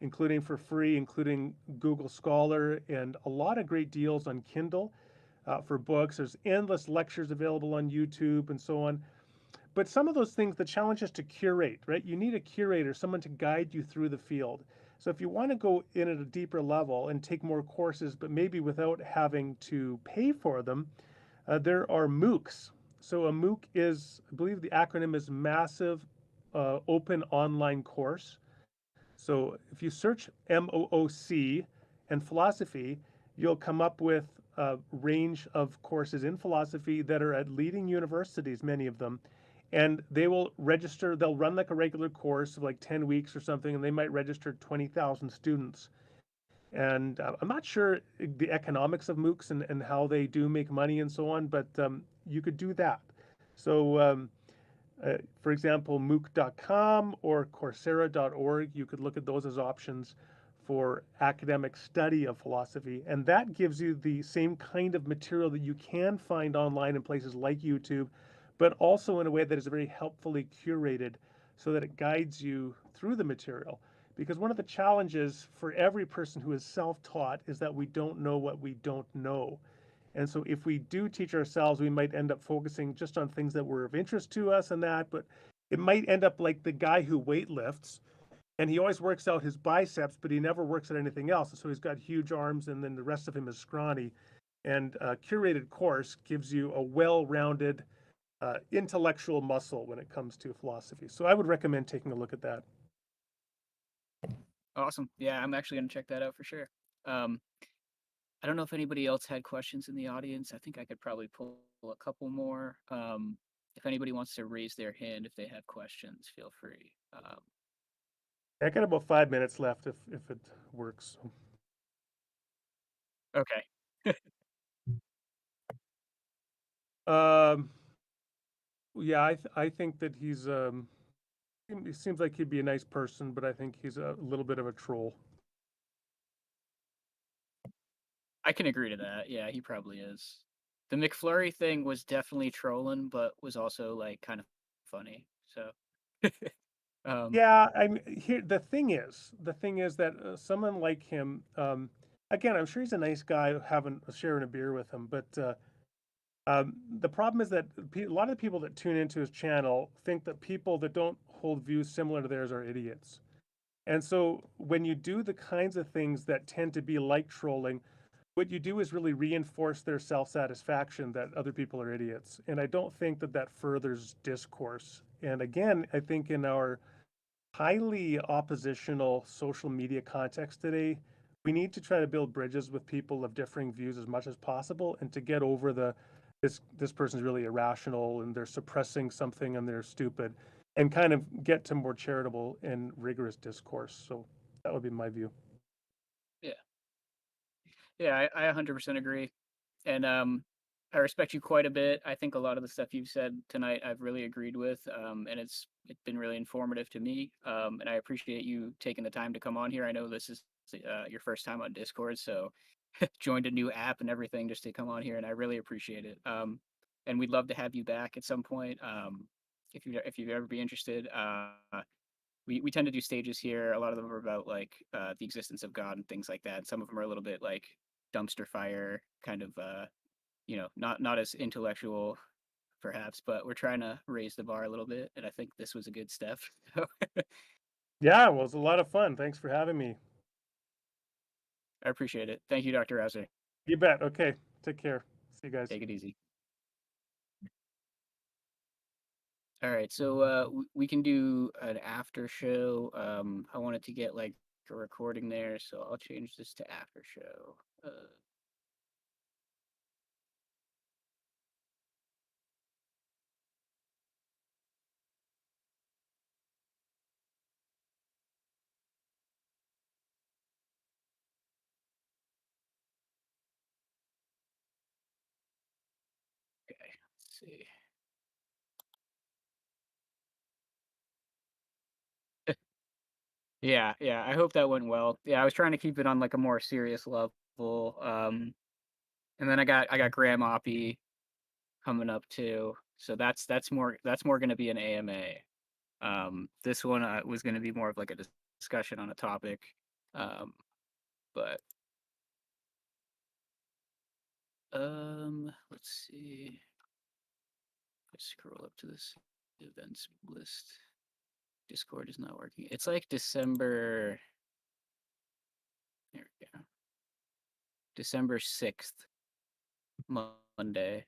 including for free, including Google Scholar, and a lot of great deals on Kindle for books. There's endless lectures available on YouTube and so on. But some of those things, the challenge is to curate, right? You need a curator, someone to guide you through the field. So if you want to go in at a deeper level and take more courses, but maybe without having to pay for them, there are MOOCs. So a MOOC is, I believe the acronym is Massive Open Online Course. So if you search MOOC and philosophy, you'll come up with a range of courses in philosophy that are at leading universities, many of them. And they will register, they'll run like a regular course of like 10 weeks or something, and they might register 20,000 students. And I'm not sure the economics of MOOCs and how they do make money and so on, but you could do that. So for example, MOOC.com or Coursera.org, you could look at those as options for academic study of philosophy. And that gives you the same kind of material that you can find online in places like YouTube, but also in a way that is very helpfully curated so that it guides you through the material. Because one of the challenges for every person who is self-taught is that we don't know what we don't know. And so if we do teach ourselves, we might end up focusing just on things that were of interest to us and that, but it might end up like the guy who weightlifts and he always works out his biceps, but he never works at anything else. So he's got huge arms and then the rest of him is scrawny. And a curated course gives you a well-rounded intellectual muscle when it comes to philosophy. So I would recommend taking a look at that. Awesome. Yeah, I'm actually gonna check that out for sure. Um, I don't know if anybody else had questions in the audience. I think I could probably pull a couple more. If anybody wants to raise their hand if they have questions, feel free. I got about 5 minutes left if it works. Okay. Um, yeah, I think that he seems like he'd be a nice person, but I think he's a little bit of a troll. I can agree to that. Yeah, he probably is. The McFlurry thing was definitely trolling, but was also like kind of funny. So, um, Yeah, here the thing is that someone like him, again, I'm sure he's a nice guy having sharing a beer with him, but the problem is that a lot of the people that tune into his channel think that people that don't hold views similar to theirs are idiots. And so when you do the kinds of things that tend to be like trolling, what you do is really reinforce their self-satisfaction that other people are idiots. And I don't think that that furthers discourse. And again, I think in our highly oppositional social media context today, we need to try to build bridges with people of differing views as much as possible and to get over this person's really irrational and they're suppressing something and they're stupid and kind of get to more charitable and rigorous discourse. So that would be my view. yeah, yeah, I 100% agree. And I respect you quite a bit. I think a lot of the stuff you've said tonight I've really agreed with, and it's been really informative to me. And I appreciate you taking the time to come on here. I know this is your first time on Discord, so joined a new app and everything just to come on here, and I really appreciate it. And we'd love to have you back at some point. If you'd ever be interested, we tend to do stages here. A lot of them are about like the existence of God and things like that. Some of them are a little bit like dumpster fire kind of not as intellectual perhaps, but we're trying to raise the bar a little bit, and I think this was a good step. So Yeah, well, it was a lot of fun. Thanks for having me. I appreciate it. Thank you, Dr. Rauser. You bet. Okay. Take care. See you guys. Take it easy. All right, so we can do an after show. I wanted to get like a recording there, so I'll change this to after show. Okay, let's see. Yeah, yeah. I hope that went well. Yeah, I was trying to keep it on like a more serious level. And then I got Graham Oppie coming up too. So that's more going to be an AMA. This one was going to be more of like a discussion on a topic. Um, but let's see. Let's scroll up to this events list. Discord is not working. It's like December. There we go. December 6th, Monday.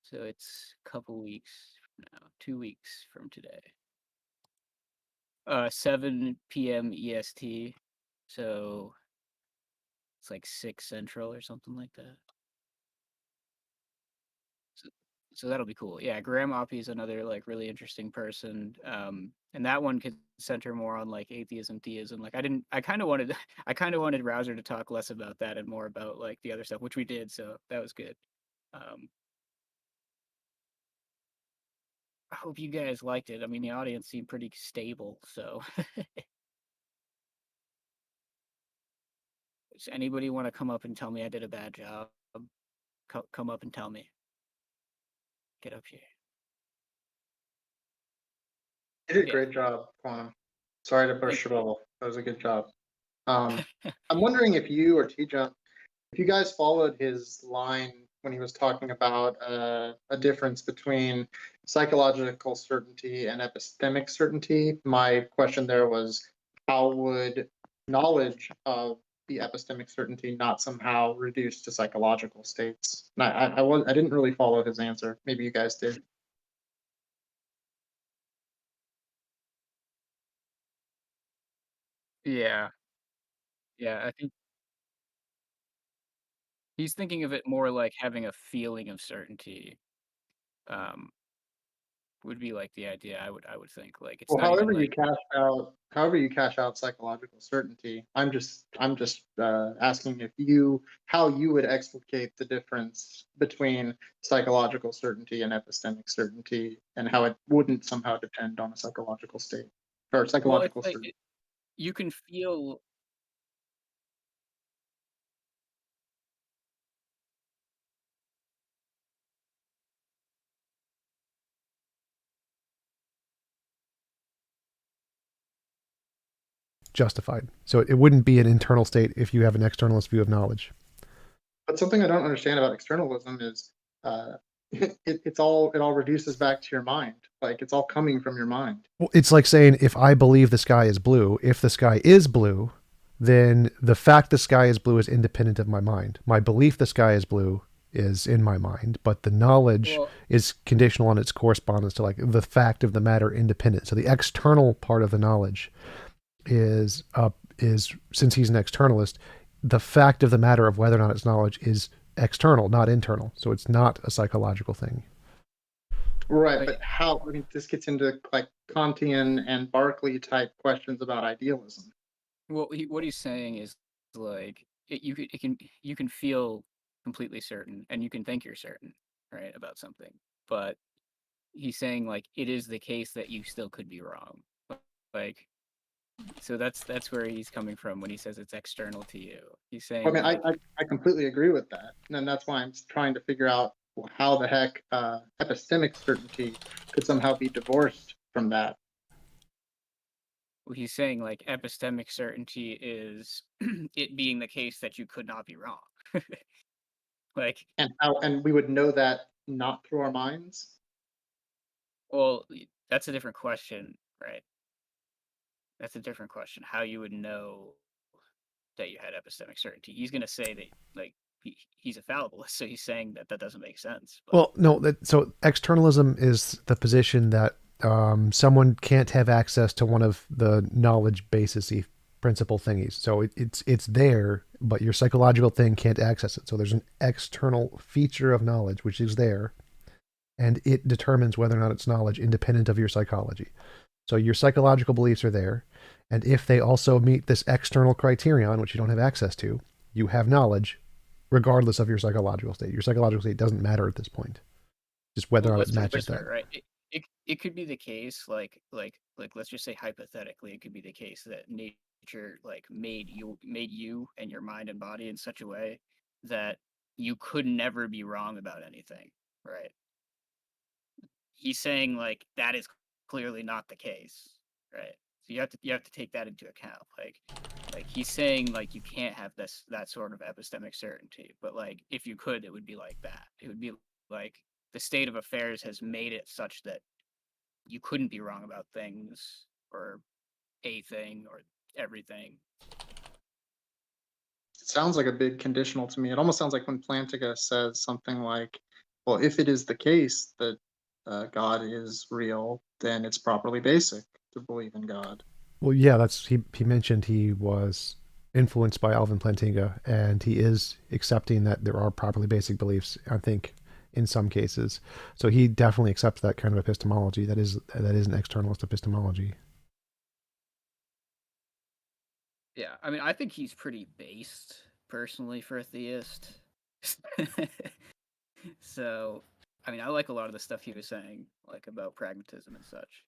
So it's a couple weeks from now, 2 weeks from today. 7 p.m. EST. So it's like 6 Central or something like that. So that'll be cool. Yeah, Graham Oppie is another like really interesting person. And that one could center more on like atheism, theism. Like I kind of wanted Rauser to talk less about that and more about like the other stuff, which we did. So that was good. Um, I hope you guys liked it. I mean, the audience seemed pretty stable. So does anybody want to come up and tell me I did a bad job? Come up and tell me. Get up here. You did a Yeah. great job, Quantum. Sorry to burst your bubble. That was a good job. I'm wondering if you or TJump, if you guys followed his line when he was talking about a difference between psychological certainty and epistemic certainty. My question there was, how would knowledge of the epistemic certainty not somehow reduce to psychological states? And I didn't really follow his answer. Maybe you guys did. Yeah. Yeah. I think he's thinking of it more like having a feeling of certainty. Um, would be like the idea I would think. Like it's Well, not even like however you cash out psychological certainty, I'm just asking how you would explicate the difference between psychological certainty and epistemic certainty, and how it wouldn't somehow depend on a psychological state or well, it's psychological like certainty. you can feel. Justified. So it wouldn't be an internal state if you have an externalist view of knowledge. But something I don't understand about externalism is it all reduces back to your mind. Like it's all coming from your mind. Well, it's like saying if I believe the sky is blue, if the sky is blue, then the fact the sky is blue is independent of my mind. My belief the sky is blue is in my mind, but the knowledge Well, is conditional on its correspondence to like the fact of the matter independent. So the external part of the knowledge is since he's an externalist, the fact of the matter of whether or not it's knowledge is external, not internal. So it's not a psychological thing. Right, like but how? I mean, this gets into like Kantian and Berkeley type questions about idealism. what he's saying is like you can feel completely certain and you can think you're certain, right, about something, but he's saying like it is the case that you still could be wrong. Like so that's where he's coming from when he says it's external to you. He's I saying mean, like I completely agree with that, and that's why I'm trying to figure out how the heck epistemic certainty could somehow be divorced from that. he's saying like epistemic certainty is it being the case that you could not be wrong. Like, And we would know that not through our minds. well, that's a different question, right? That's a different question. How you would know that you had epistemic certainty. He's going to say that, like, he's a fallibilist, so he's saying that that doesn't make sense. But Well, no, so externalism is the position that someone can't have access to one of the knowledge basisy principle thingies. So it's there, but your psychological thing can't access it. So there's an external feature of knowledge which is there, and it determines whether or not it's knowledge independent of your psychology. So your psychological beliefs are there, and if they also meet this external criterion, which you don't have access to, you have knowledge regardless of your psychological state. Your psychological state doesn't matter at this point, just whether or well, not let's it take matches this that. right. it could be the case, like let's just say hypothetically, it could be the case that nature like made you and your mind and body in such a way that you could never be wrong about anything, right? He's saying like that is clearly not the case, right? So you have to take that into account. Like he's saying like you can't have that sort of epistemic certainty, but like if you could, it would be like that. It would be like the state of affairs has made it such that you couldn't be wrong about things or a thing or everything. It sounds like a big conditional to me. It almost sounds like when Plantinga says something like, well, if it is the case that God is real, then it's properly basic to believe in God. Well, yeah, that's he mentioned he was influenced by Alvin Plantinga, and he is accepting that there are properly basic beliefs, I think, in some cases. So he definitely accepts that kind of epistemology. That is an externalist epistemology. Yeah, I mean, I think he's pretty based personally for a theist. So, I mean, I like a lot of the stuff he was saying, like about pragmatism and such.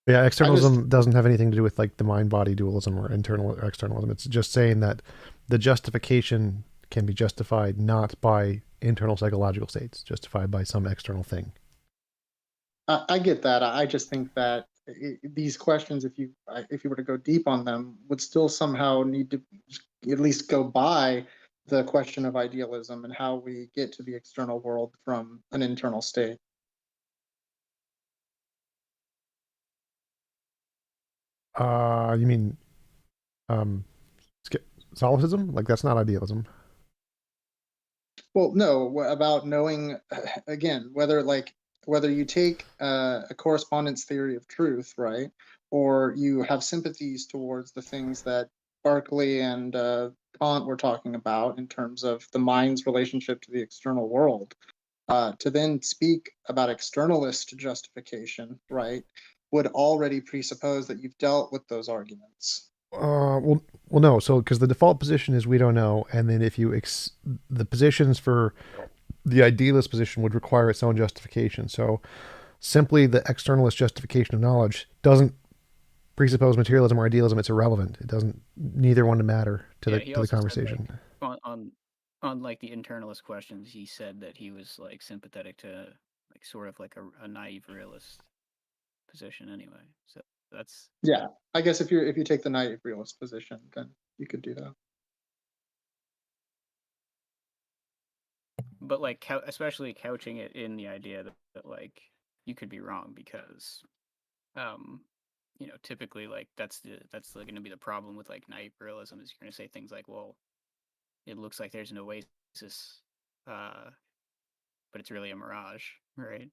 Yeah, externalism doesn't have anything to do with like the mind-body dualism or internal or externalism. It's just saying that the justification can be justified not by internal psychological states, justified by some external thing. I get that. I just think that these questions, if you were to go deep on them, would still somehow need to at least go by the question of idealism and how we get to the external world from an internal state. You mean um, solipsism? Like that's not idealism. Well, no, about knowing, again, whether you take a correspondence theory of truth, right, or you have sympathies towards the things that Berkeley and Kant were talking about in terms of the mind's relationship to the external world, to then speak about externalist justification, right, would already presuppose that you've dealt with those arguments. Well, no. So, because the default position is we don't know, and then if you the positions for the idealist position would require its own justification. So, simply the externalist justification of knowledge doesn't presuppose materialism or idealism. It's irrelevant. It doesn't. Neither one to matter to the conversation. Said, like, on like the internalist questions, he said that he was like sympathetic to like sort of like a naive realist position anyway. So that's yeah. I guess if you take the naive realist position, then you could do that. But like especially couching it in the idea that like you could be wrong because you know, typically like that's going to be the problem with like naive realism is you're going to say things like, well, it looks like there's an oasis, but it's really a mirage, right?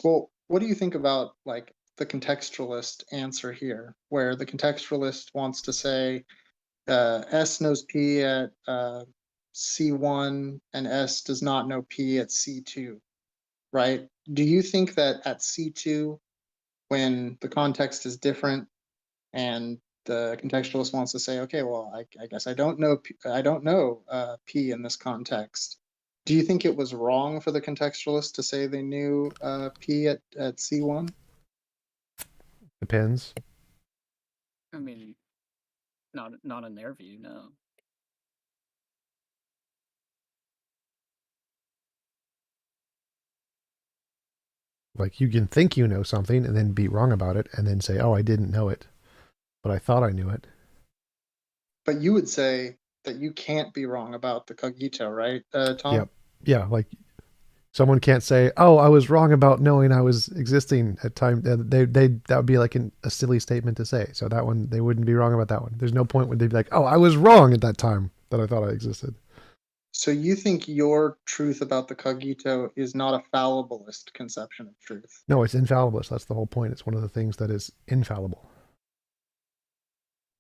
Well, what do you think about like the contextualist answer here, where the contextualist wants to say S knows P at C1 and S does not know P at C2, right? Do you think that at C2, when the context is different and the contextualist wants to say, okay, well, I guess I don't know P in this context. Do you think it was wrong for the contextualist to say they knew P at C1? Depends. I mean, not in their view, no. Like you can think you know something and then be wrong about it and then say, oh, I didn't know it, but I thought I knew it. But you would say that you can't be wrong about the cogito, right, Tom? Yep. Yeah, like someone can't say, "Oh, I was wrong about knowing I was existing at time." They that would be like a silly statement to say. So that one they wouldn't be wrong about that one. There's no point when they'd be like, "Oh, I was wrong at that time that I thought I existed." So you think your truth about the cogito is not a fallibilist conception of truth? No, it's infallibilist. That's the whole point. It's one of the things that is infallible.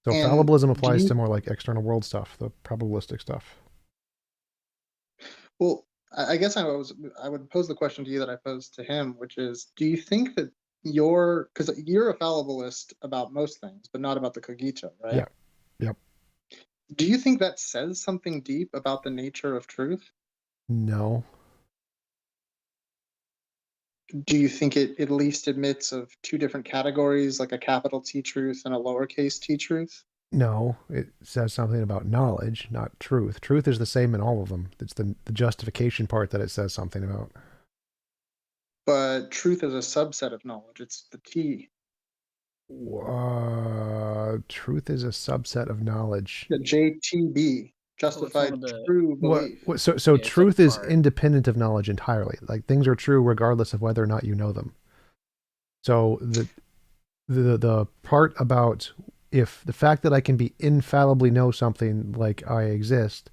So And fallibilism applies to more like external world stuff, the probabilistic stuff. Well, I guess I would pose the question to you that I posed to him, which is, do you think that because you're a fallibilist about most things, but not about the cogito, right? Yeah. Yep. Do you think that says something deep about the nature of truth? No. Do you think it at least admits of two different categories, like a capital T truth and a lowercase t truth? No, it says something about knowledge, not truth. Truth is the same in all of them. It's the justification part that it says something about. But truth is a subset of knowledge. It's the T. Truth is a subset of knowledge. The JTB, justified of the- true What? belief. So Yeah, it's like truth is part. independent of knowledge entirely. Like things are true regardless of whether or not you know them. So the part about if the fact that I can be infallibly know something like I exist,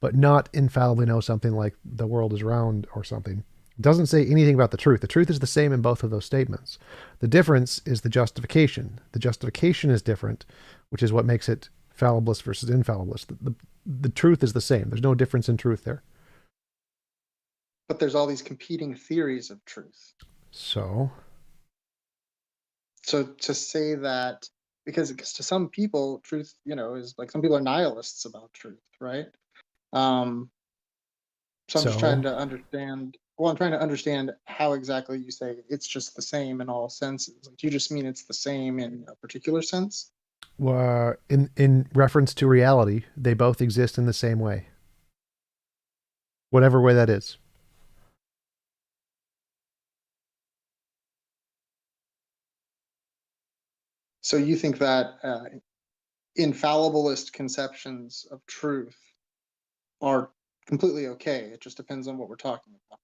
but not infallibly know something like the world is round or something, doesn't say anything about the truth. The truth is the same in both of those statements. The difference is the justification. The justification is different, which is what makes it fallibilist versus infallibilist. The truth is the same. There's no difference in truth there. But there's all these competing theories of truth. So So to say that, because to some people, truth, is like some people are nihilists about truth, right? So I'm just trying to understand. Well, I'm trying to understand how exactly you say it's just the same in all senses. Like, do you just mean it's the same in a particular sense? in reference to reality, they both exist in the same way. Whatever way that is. So you think that infallibilist conceptions of truth are completely okay. It just depends on what we're talking about.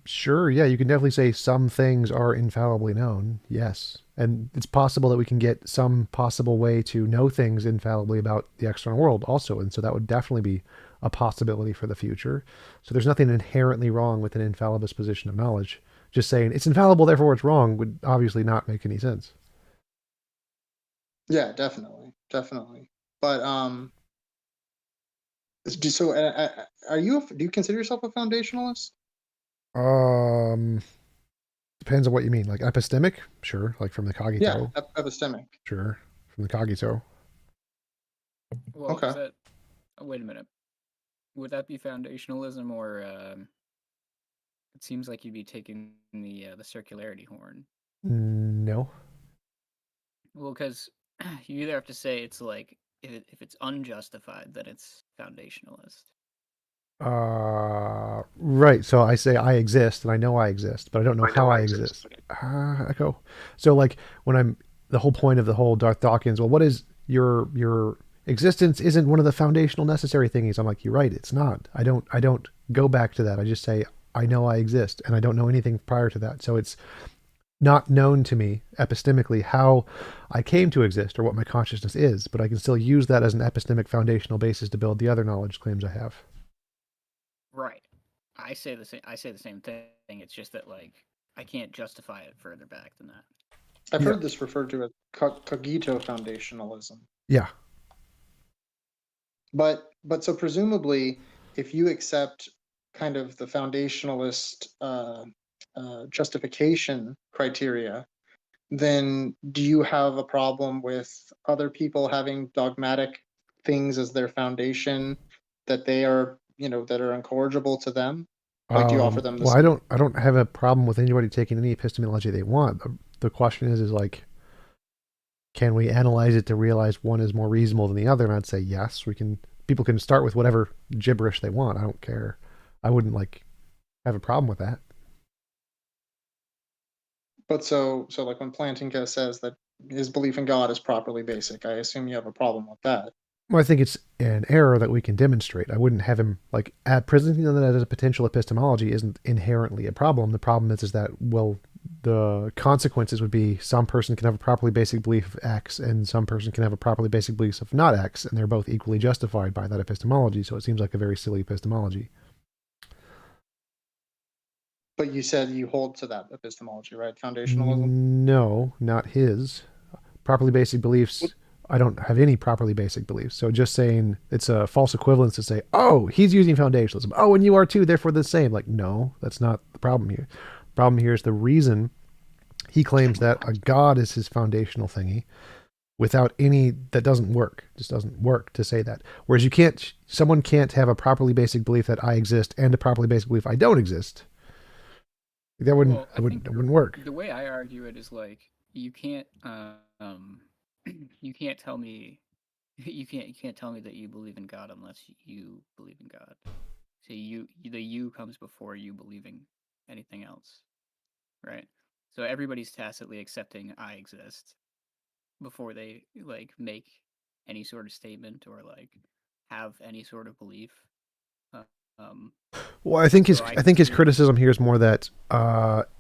Sure, yeah, you can definitely say some things are infallibly known. Yes. And it's possible that we can get some possible way to know things infallibly about the external world also. And so that would definitely be a possibility for the future. So there's nothing inherently wrong with an infallibist position of knowledge. Just saying it's infallible, therefore it's wrong would obviously not make any sense. Yeah, definitely. But so are you? Do you consider yourself a foundationalist? Depends on what you mean. Like epistemic, sure. Like from the cogito, Yeah, epistemic. sure. From the cogito. Well, Okay. is that? Oh, wait a minute. Would that be foundationalism, or it seems like you'd be taking the circularity horn? No. Well, because you either have to say it's like if it's unjustified, then it's foundationalist. Right. So I say I exist, and I know I exist, but I don't know how I exist. Echo. So like when I'm the whole point of the whole Darth Dawkins. Well, what is your existence? Isn't one of the foundational necessary things. I'm like, you're right. It's not. I don't go back to that. I just say I know I exist, and I don't know anything prior to that. So it's not known to me epistemically how I came to exist or what my consciousness is, but I can still use that as an epistemic foundational basis to build the other knowledge claims I have. Right. I say the same. I say the same thing. It's just that like I can't justify it further back than that. I've Yeah. heard this referred to as cogito foundationalism. Yeah. But so presumably, if you accept kind of the foundationalist justification criteria, then do you have a problem with other people having dogmatic things as their foundation that they are, that are incorrigible to them? Like, do you offer them the Well, same? I don't have a problem with anybody taking any epistemology they want. The question is like, can we analyze it to realize one is more reasonable than the other? And I'd say yes. We can. People can start with whatever gibberish they want. I don't care. I wouldn't like have a problem with that. But so like when Plantinga says that his belief in God is properly basic, I assume you have a problem with that. Well, I think it's an error that we can demonstrate. I wouldn't have him like presenting that as a potential epistemology isn't inherently a problem. The problem is that well, the consequences would be some person can have a properly basic belief of X, and some person can have a properly basic belief of not X, and they're both equally justified by that epistemology. So it seems like a very silly epistemology. But you said you hold to that epistemology, right? Foundationalism? No, not his. Properly basic beliefs. I don't have any properly basic beliefs. So just saying it's a false equivalence to say, oh, he's using foundationalism. Oh, and you are too, therefore the same. Like, no, that's not the problem here. The problem here is the reason he claims that a God is his foundational thingy. without any, that doesn't work. It just doesn't work to say that. Whereas someone can't have a properly basic belief that I exist and a properly basic belief I don't exist. That wouldn't, Well, it wouldn't work. the way I argue it is like you can't you can't tell me you can't tell me that you believe in God unless you believe in God. So the you comes before you believing anything else, right? So everybody's tacitly accepting I exist before they like make any sort of statement or like have any sort of belief. Uh, Um, Well, I think so I think his consider- criticism here is more that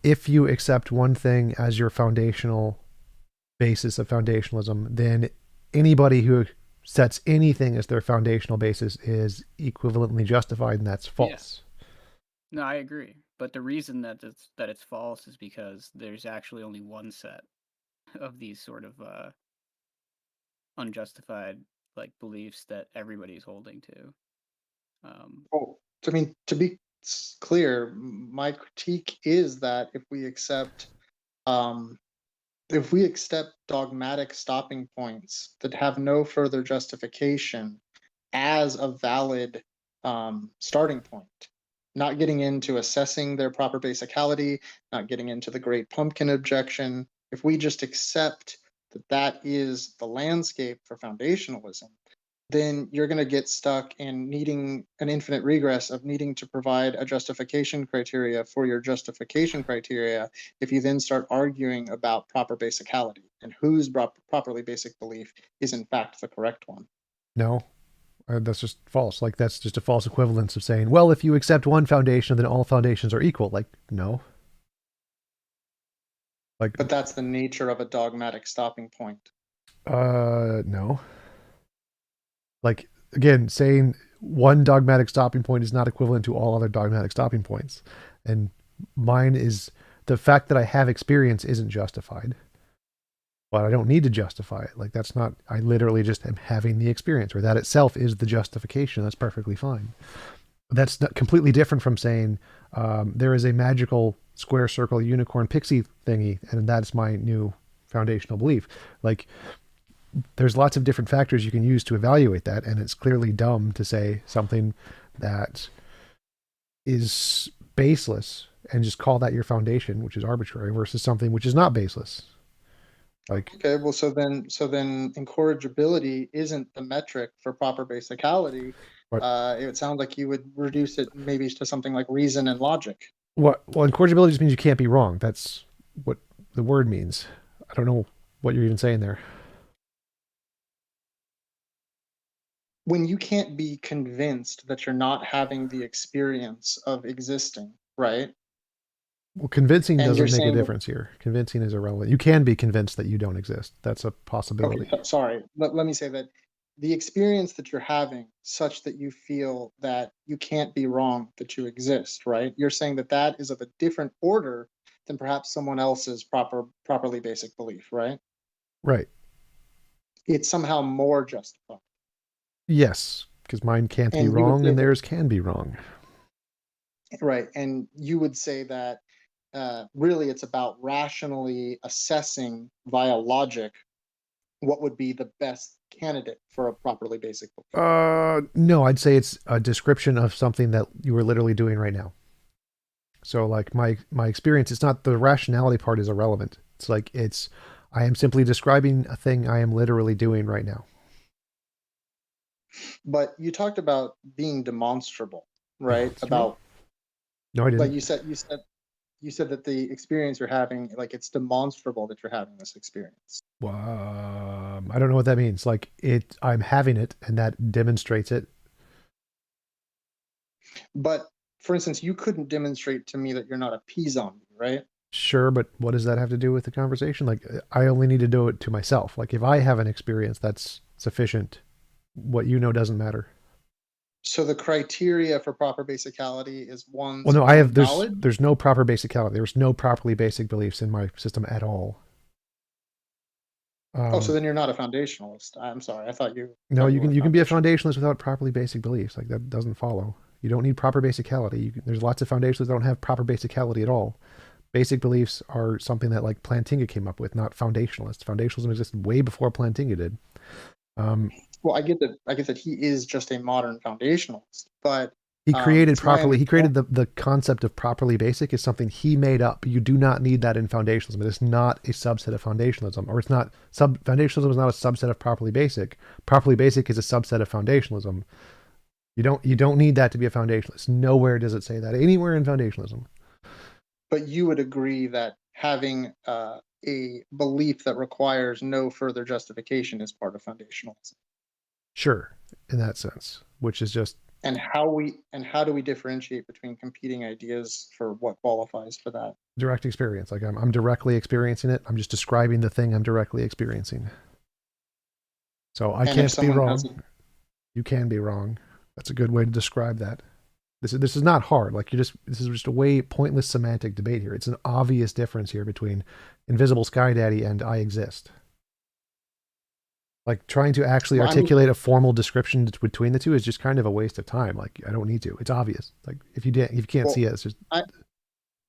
if you accept one thing as your foundational basis of foundationalism, then anybody who sets anything as their foundational basis is equivalently justified, and that's false. No, I agree. But the reason that it's false is because there's actually only one set of these sort of unjustified like beliefs that everybody's holding to. Well, I mean, to be clear, my critique is that um, if we accept dogmatic stopping points that have no further justification as a valid starting point, not getting into assessing their proper basicality, not getting into the great pumpkin objection, if we just accept that that is the landscape for foundationalism, then you're going to get stuck in needing an infinite regress of needing to provide a justification criteria for your justification criteria if you then start arguing about proper basicality and whose properly basic belief is in fact the correct one. No, that's just false. Like, that's just a false equivalence of saying, well, if you accept one foundation, then all foundations are equal. Like, no. Like, But that's the nature of a dogmatic stopping point. no. Like, again, saying one dogmatic stopping point is not equivalent to all other dogmatic stopping points. And mine is, the fact that I have experience isn't justified. But I don't need to justify it. Like, that's not, I literally just am having the experience, or that itself is the justification. That's perfectly fine. That's not completely different from saying there is a magical square, circle, unicorn, pixie thingy, and that's my new foundational belief. Like, there's lots of different factors you can use to evaluate that, and it's clearly dumb to say something that is baseless and just call that your foundation, which is arbitrary, versus something which is not baseless. Like, okay, well, so then incorrigibility isn't the metric for proper basicality. It sounds like you would reduce it maybe to something like reason and logic. what? Well, incorrigibility just means you can't be wrong. That's what the word means. I don't know what you're even saying there. When you can't be convinced that you're not having the experience of existing, right? Well, convincing And you're doesn't make a saying that- difference here. Convincing is irrelevant. You can be convinced that you don't exist. That's a possibility. Okay, sorry. Let me say that the experience that you're having, such that you feel that you can't be wrong, that you exist, right? You're saying that that is of a different order than perhaps someone else's properly basic belief, right? Right. It's somehow more justified. Yes, because mine can't be And you would wrong say and that- theirs can be wrong. Right. And you would say that really it's about rationally assessing via logic what would be the best candidate for a properly basic belief. No, I'd say it's a description of something that you are literally doing right now. So, like, my experience, it's not, the rationality part is irrelevant. It's like, I am simply describing a thing I am literally doing right now. But you talked about being demonstrable, right? Demonstrable? About No, I didn't. like you said that the experience you're having, like it's demonstrable that you're having this experience. I don't know what that means. Like, I'm having it, and that demonstrates it. But for instance, you couldn't demonstrate to me that you're not a pea zombie, right? Sure, but what does that have to do with the conversation? Like, I only need to do it to myself. Like, if I have an experience, that's sufficient. What you know doesn't matter. So the criteria for proper basicality is one. Well, no, there's no proper basicality. There's no properly basic beliefs in my system at all. So then you're not a foundationalist. I'm sorry. I thought you. No, thought you were can be a foundationalist without properly basic beliefs. Like, that doesn't follow. You don't need proper basicality. There's lots of foundationalists that don't have proper basicality at all. Basic beliefs are something that like Plantinga came up with, not foundationalists. Foundationalism existed way before Plantinga did. Well, I get that he is just a modern foundationalist, but he created it's my properly. He understanding. created the concept of properly basic is something he made up. You do not need that in foundationalism. It is not a subset of foundationalism, or it's not foundationalism is not a subset of properly basic. Properly basic is a subset of foundationalism. You don't need that to be a foundationalist. Nowhere does it say that anywhere in foundationalism. But you would agree that having a belief that requires no further justification is part of foundationalism. Sure, in that sense, which is just And how do we differentiate between competing ideas for what qualifies for that? direct experience. Like I'm directly experiencing it. I'm just describing the thing I'm directly experiencing. So I And if can't be someone has wrong. You can be wrong. That's a good way to describe that. This is not hard. Like this is just a way pointless semantic debate here. It's an obvious difference here between Invisible Sky Daddy and I exist. Like trying to actually Well, articulate a formal description between the two is just kind of a waste of time. Like I don't need to. It's obvious. Like if you can't Well, see it, it's just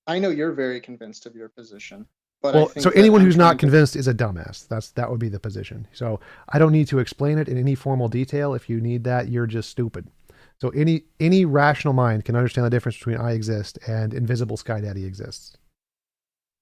I know you're very convinced of your position, but I well. think So that anyone I'm who's trying not to. convinced is a dumbass. That would be the position. So I don't need to explain it in any formal detail. If you need that, you're just stupid. So any rational mind can understand the difference between I exist and Invisible Sky Daddy exists.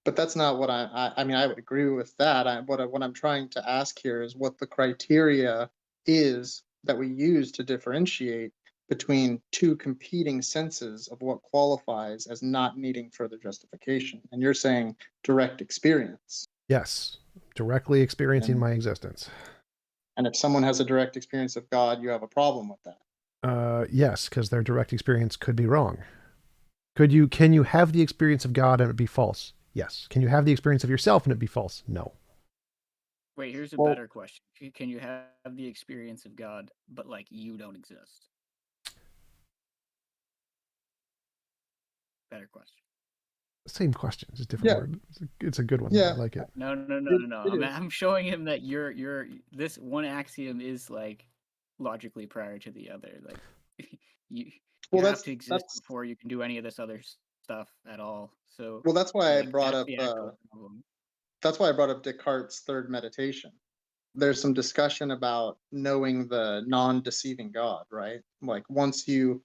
But that's not what I mean, I would agree with that. What I'm trying to ask here is what the criteria is that we use to differentiate between two competing senses of what qualifies as not needing further justification. And you're saying direct experience. Yes, directly experiencing And, my existence. and if someone has a direct experience of God, you have a problem with that. Yes, because their direct experience could be wrong. Can you have the experience of God and it be false? Yes. Can you have the experience of yourself and it be false? No. Wait, here's a Well, better question. Can you have the experience of God, but like you don't exist? Better question. Same question, just different yeah, word. It's a good one. yeah, I like it. No. it is. I'm showing him that you're this one axiom is like logically prior to the other. Like you Well, have to exist that's before you can do any of this other stuff at all. So well, that's why I like brought that's up the actual problem. Descartes' third meditation. There's some discussion about knowing the non-deceiving God, right? Like once you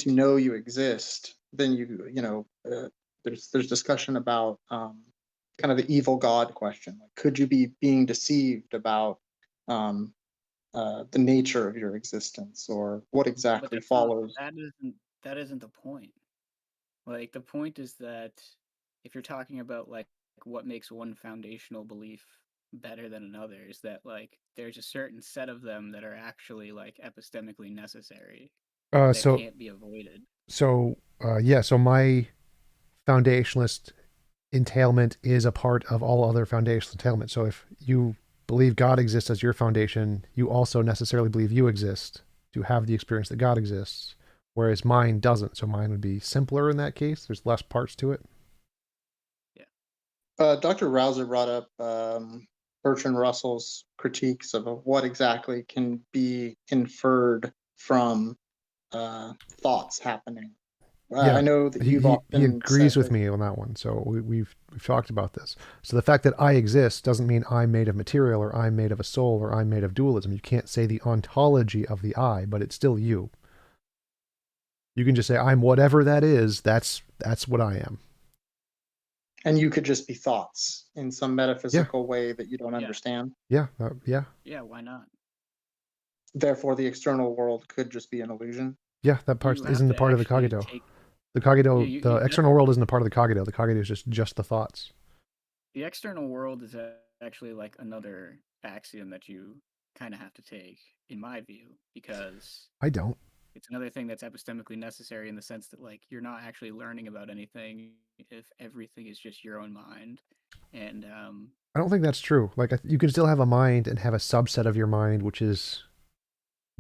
know you exist, then there's discussion about kind of the evil God question. Like, could you be being deceived about um, the nature of your existence, or what But exactly that's not follows? that isn't the point. Like the point is that if you're talking about like what makes one foundational belief better than another is that like there's a certain set of them that are actually like epistemically necessary that So can't be avoided. yeah. So my foundationalist entailment is a part of all other foundational entailment. So if you believe God exists as your foundation, you also necessarily believe you exist to have the experience that God exists, whereas mine doesn't. So mine would be simpler in that case. There's less parts to it. Dr. Rauser brought up Bertrand Russell's critiques of what exactly can be inferred from thoughts happening. Yeah, I know that you've he often agrees said with that. me on that one. So we've talked about this. So the fact that I exist doesn't mean I'm made of material or I'm made of a soul or I'm made of dualism. You can't say the ontology of the I, but it's still you. You can just say I'm whatever that is. That's what I am. And you could just be thoughts in some metaphysical way that you don't understand. Yeah. Yeah, why not? Therefore, the external world could just be an illusion. Yeah, that part You have isn't the to part of the actually cogito. take The cogito, you, the external world isn't a part of the cogito. The cogito is just the thoughts. the external world is actually like another axiom that you kind of have to take, in my view, because I don't. it's another thing that's epistemically necessary in the sense that like you're not actually learning about anything if everything is just your own mind. And I don't think that's true. Like you can still have a mind and have a subset of your mind which is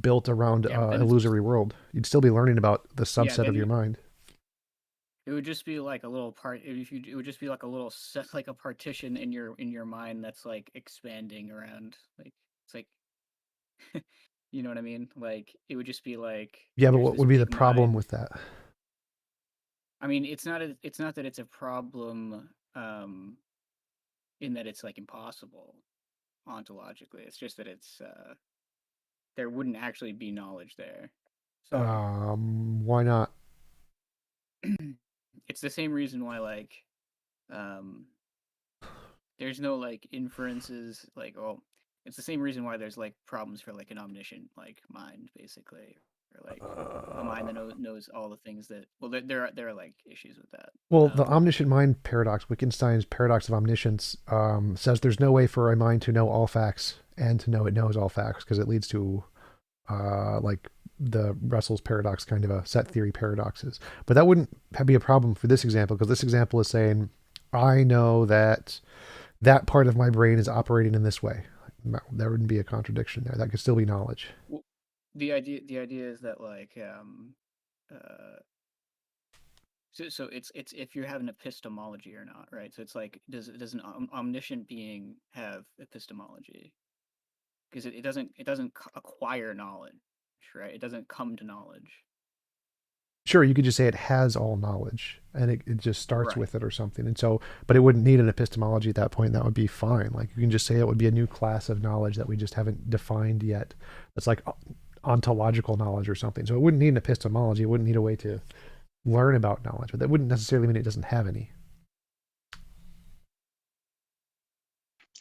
built around yeah, but an then illusory world. You'd still be learning about the yeah, subset of your mind. it would just be like a little part. It would just be like a little set, like a partition in your mind that's like expanding around. Like it's like, you know what I mean? Like it would just be like Yeah, but there's what this would be the big problem mind. with that? I mean, it's not that it's a problem in that it's like impossible ontologically. It's just that it's there wouldn't actually be knowledge there. So Why not? it's the same reason why like um there's no like inferences like it's the same reason why there's like problems for like an omniscient like mind basically, or like a mind that knows all the things that there are like issues with that. Well, the omniscient mind paradox, Wittgenstein's paradox of omniscience, says there's no way for a mind to know all facts and to know it knows all facts, because it leads to like the Russell's paradox, kind of a set theory paradoxes. But that wouldn't be a problem for this example, because this example is saying, I know that that part of my brain is operating in this way. There wouldn't be a contradiction there. That could still be knowledge. Well, the idea is that like so it's if you have an epistemology or not, right? So it's like does an omniscient being have epistemology? Because it doesn't acquire knowledge, right? It doesn't come to knowledge. Sure, you could just say it has all knowledge and it just starts Right. with it or something. And so, but it wouldn't need an epistemology at that point. That would be fine. Like you can just say it would be a new class of knowledge that we just haven't defined yet. That's like ontological knowledge or something. So it wouldn't need an epistemology. It wouldn't need a way to learn about knowledge, but that wouldn't necessarily mean it doesn't have any.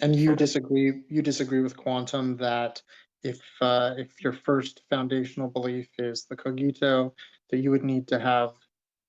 And you disagree with quantum that if your first foundational belief is the cogito, that you would need to have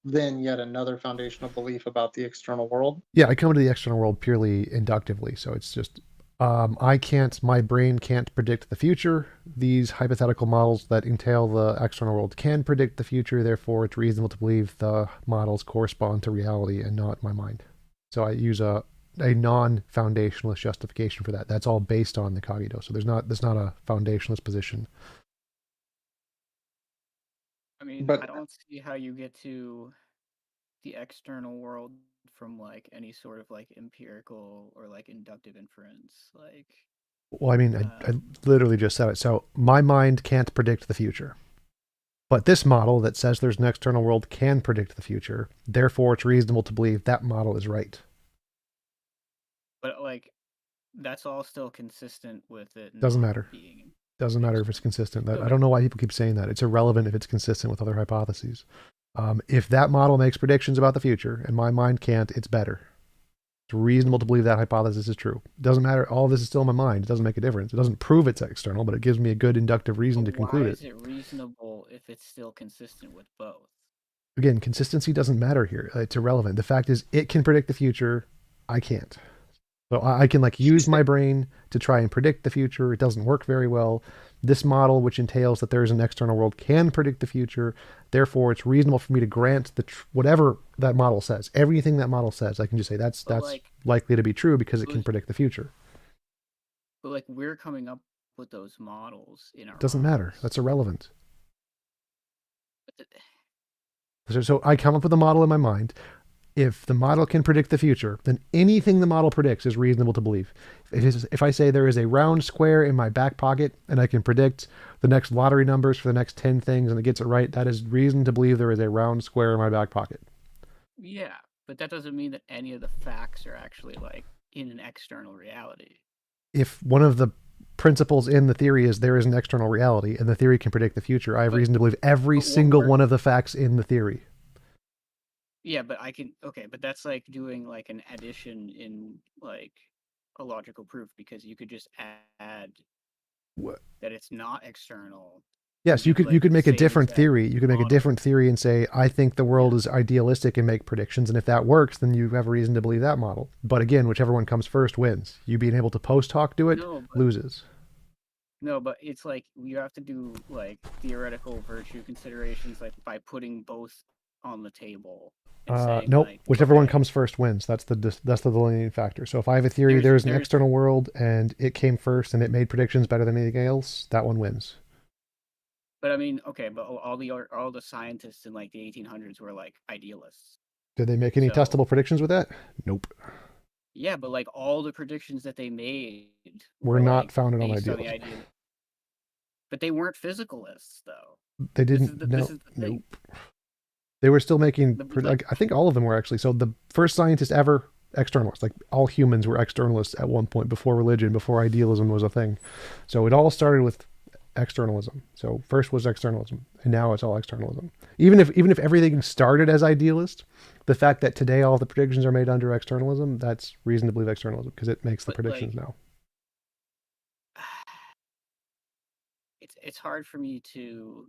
then yet another foundational belief about the external world? Yeah, I come to the external world purely inductively. So it's just my brain can't predict the future. These hypothetical models that entail the external world can predict the future. Therefore, it's reasonable to believe the models correspond to reality and not my mind. So I use a non-foundationalist justification for that. That's all based on the cogito. So there's not a foundationalist position. I mean, But I don't see how you get to the external world from like any sort of like empirical or like inductive inference. Like, Well, I mean, I literally just said it. So my mind can't predict the future. But this model that says there's an external world can predict the future. Therefore, it's reasonable to believe that model is right. but like that's all still consistent with it. Doesn't not matter. Being Doesn't matter if it's consistent. I Okay. don't know why people keep saying that. It's irrelevant if it's consistent with other hypotheses. If that model makes predictions about the future and my mind can't, it's better. It's reasonable to believe that hypothesis is true. It doesn't matter. All of this is still in my mind. It doesn't make a difference. It doesn't prove it's external, but it gives me a good inductive reason to conclude Why it. is it reasonable if it's still consistent with both? Again, consistency doesn't matter here. It's irrelevant. The fact is, it can predict the future. I can't. So I can like use my brain to try and predict the future. It doesn't work very well. This model, which entails that there is an external world, can predict the future. Therefore, it's reasonable for me to grant whatever that model says. Everything that model says, I can just say that's like, likely to be true because it can predict the future. But like we're coming up with those models in our It doesn't matter. minds. That's irrelevant. But So I come up with a model in my mind. If the model can predict the future, then anything the model predicts is reasonable to believe. If I say there is a round square in my back pocket and I can predict the next lottery numbers for the next 10 things and it gets it right, that is reason to believe there is a round square in my back pocket. yeah, but that doesn't mean that any of the facts are actually like in an external reality. If one of the principles in the theory is there is an external reality and the theory can predict the future, I have reason to believe every single one of the facts in the theory. Yeah, but but that's like doing like an addition in like a logical proof, because you could just add that it's not external. Yes, you could make a different theory. You could make a different theory and say, I think the world is idealistic and make predictions. And if that works, then you have a reason to believe that model. But again, whichever one comes first wins. You being able to post hoc do it loses. No, but it's like you have to do like theoretical virtue considerations, like by putting both on the table. Nope. Whichever one comes first wins. That's the delineating factor. So if I have a theory, there's an external world and it came first and it made predictions better than anything else, that one wins. But I mean, okay, but all the scientists in like the 1800s were like idealists. Did they make any testable predictions with that? Nope. Yeah, but like all the predictions that they made were not like founded on idealism. But they weren't physicalists, though. They didn't. Nope. They were still making, The- like, I think all of them were actually. So the first scientists ever, externalists, like all humans were externalists at one point before religion, before idealism was a thing. So it all started with externalism. So first was externalism, and now it's all externalism. Even if everything started as idealist, the fact that today all the predictions are made under externalism, that's reason to believe externalism, because it makes the But, predictions like, now. it's hard for me to.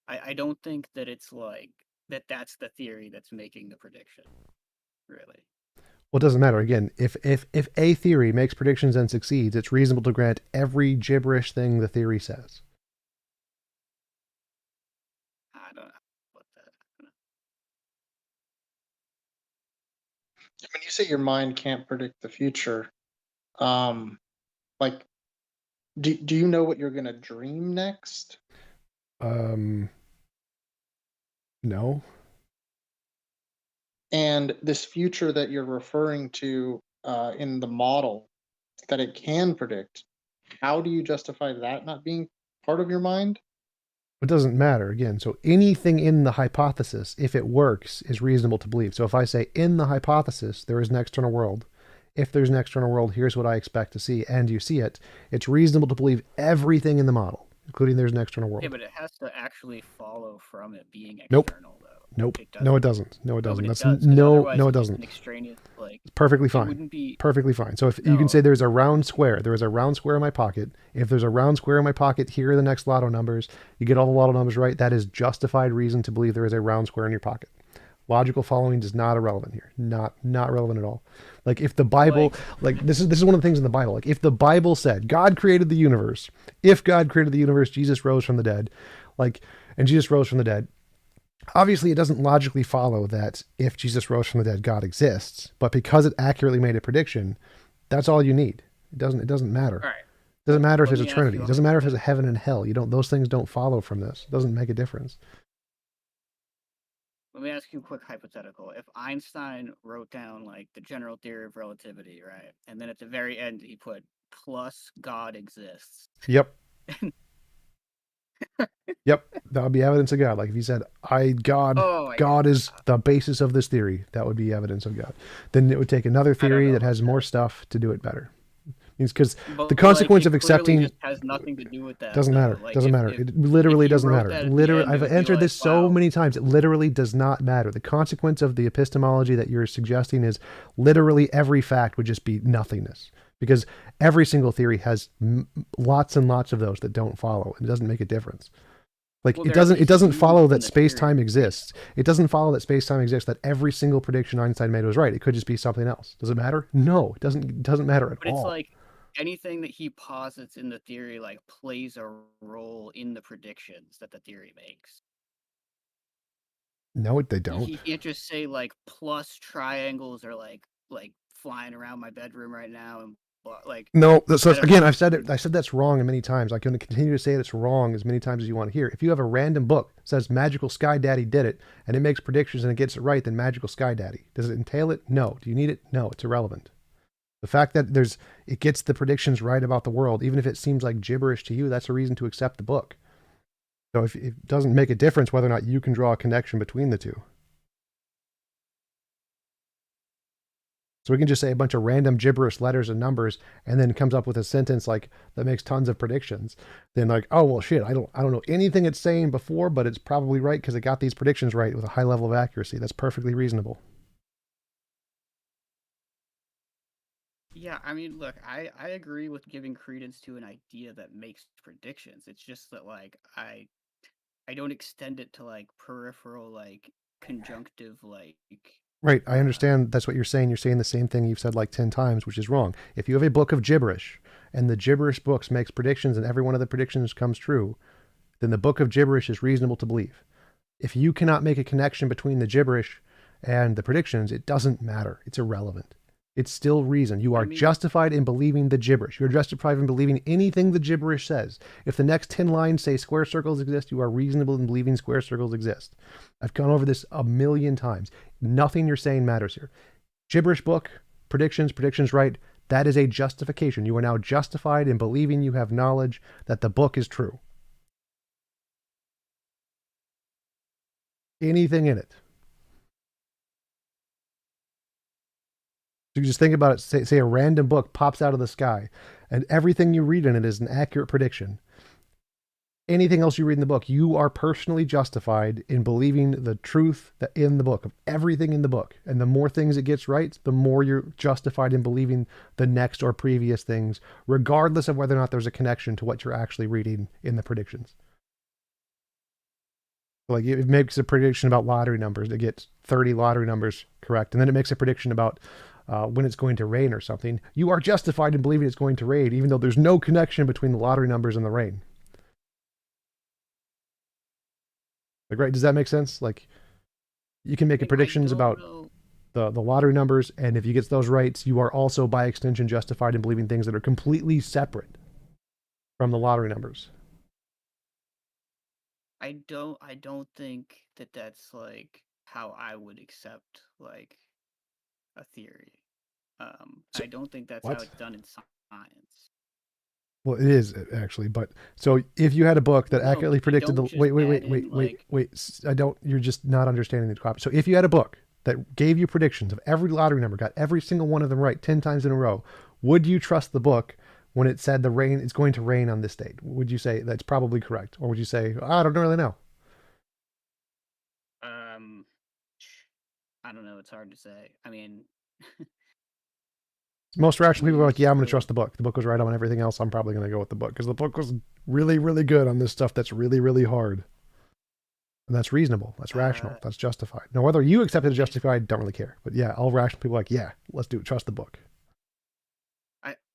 I don't think that it's like that's the theory that's making the prediction, really. Well, it doesn't matter. Again, if a theory makes predictions and succeeds, it's reasonable to grant every gibberish thing the theory says. I don't know about that. When you say your mind can't predict the future, like, do you know what you're gonna dream next? No. And this future that you're referring to in the model that it can predict, how do you justify that not being part of your mind? It doesn't matter. Again, so anything in the hypothesis, if it works, is reasonable to believe. So if I say in the hypothesis there is an external world, if there's an external world, here's what I expect to see, and you see it, it's reasonable to believe everything in the model, including there's an external world. Yeah, but it has to actually follow from it being Nope. external, though. Nope. It No, it doesn't. doesn't. No, it No, doesn't. but it That's does, 'cause no, otherwise no, it it's just doesn't. an extraneous, like, It's perfectly it fine. wouldn't be. Perfectly fine. So if you can No. say there's a round square, there is a round square in my pocket. If there's a round square in my pocket, here are the next lotto numbers. You get all the lotto numbers right. That is justified reason to believe there is a round square in your pocket. Logical following is not irrelevant here. Not relevant at all. Like if the Bible, like this is one of the things in the Bible. Like if the Bible said God created the universe, if God created the universe, Jesus rose from the dead, and Jesus rose from the dead. Obviously, it doesn't logically follow that if Jesus rose from the dead, God exists. But because it accurately made a prediction, that's all you need. It doesn't matter. All right. It doesn't matter if Let there's a me ask Trinity. you It a doesn't matter if there's a heaven and hell. Those things don't follow from this. It doesn't make a difference. Let me ask you a quick hypothetical. If Einstein wrote down like the general theory of relativity, right, and then at the very end he put plus God exists. Yep. Yep. That would be evidence of God. Like if he said, God is the basis of this theory, that would be evidence of God. Then it would take another theory that has more stuff to do it better. Because the consequence of accepting just has nothing to do with that. doesn't matter. Like, Doesn't matter. It literally doesn't matter. Literally, I've answered this so many times. It literally does not matter. The consequence of the epistemology that you're suggesting is literally every fact would just be nothingness. Because every single theory has lots and lots of those that don't follow. It doesn't make a difference. Like it doesn't follow that space-time exists. It doesn't follow that space-time exists, that every single prediction Einstein made was right. It could just be something else. Does it matter? No, it doesn't matter at all. But it's like anything that he posits in the theory like plays a role in the predictions that the theory makes. No, they don't. He can't just say like plus triangles are like flying around my bedroom right now and like. No, so again, I've said it. I said that's wrong many times. I can continue to say it's wrong as many times as you want to hear. If you have a random book that says Magical Sky Daddy did it and it makes predictions and it gets it right, then Magical Sky Daddy. Does it entail it? No. Do you need it? No. It's irrelevant. The fact that it gets the predictions right about the world, even if it seems like gibberish to you, that's a reason to accept the book. So if it doesn't make a difference whether or not you can draw a connection between the two. So we can just say a bunch of random gibberish letters and numbers, and then comes up with a sentence like that makes tons of predictions. Then like, oh well, shit, I don't know anything it's saying before, but it's probably right because it got these predictions right with a high level of accuracy. That's perfectly reasonable. Yeah, I mean, look, I agree with giving credence to an idea that makes predictions. It's just that like I don't extend it to like peripheral like conjunctive like. Right, I understand that's what you're saying. You're saying the same thing you've said like 10 times, which is wrong. If you have a book of gibberish and the gibberish books makes predictions and every one of the predictions comes true, then the book of gibberish is reasonable to believe. If you cannot make a connection between the gibberish and the predictions, it doesn't matter. It's irrelevant. It's still reason. You are justified in believing the gibberish. You're justified in believing anything the gibberish says. If the next 10 lines say square circles exist, you are reasonable in believing square circles exist. I've gone over this a million times. Nothing you're saying matters here. Gibberish book, predictions right. That is a justification. You are now justified in believing you have knowledge that the book is true. anything in it. So you just think about it, say a random book pops out of the sky, and everything you read in it is an accurate prediction. Anything else you read in the book, you are personally justified in believing the truth that in the book, of everything in the book. And the more things it gets right, the more you're justified in believing the next or previous things, regardless of whether or not there's a connection to what you're actually reading in the predictions. Like it makes a prediction about lottery numbers. It gets 30 lottery numbers correct. And then it makes a prediction about when it's going to rain or something. You are justified in believing it's going to rain, even though there's no connection between the lottery numbers and the rain. Like, right? Does that make sense? Like, you can make predictions about the lottery numbers, and if you get those right, you are also, by extension, justified in believing things that are completely separate from the lottery numbers. I don't think that that's like how I would accept like a theory. So, I don't think that's what? how it's done in science. Well, it is actually, but so if you had a book that No, accurately you predicted the don't just add in, like- I don't. You're just not understanding the topic. So if you had a book that gave you predictions of every lottery number, got every single one of them right 10 times in a row, would you trust the book when it said the rain is going to rain on this date? Would you say that's probably correct, or would you say I don't really know? I don't know. It's hard to say. I mean, Most rational people are like, yeah, I'm going to So- trust the book. The book was right on everything else. I'm probably going to go with the book because the book was really, really good on this stuff that's really, really hard. And that's reasonable. That's rational. That's justified. Now, whether you accept it as justified, don't really care. But yeah, all rational people are like, yeah, let's do it. Trust the book.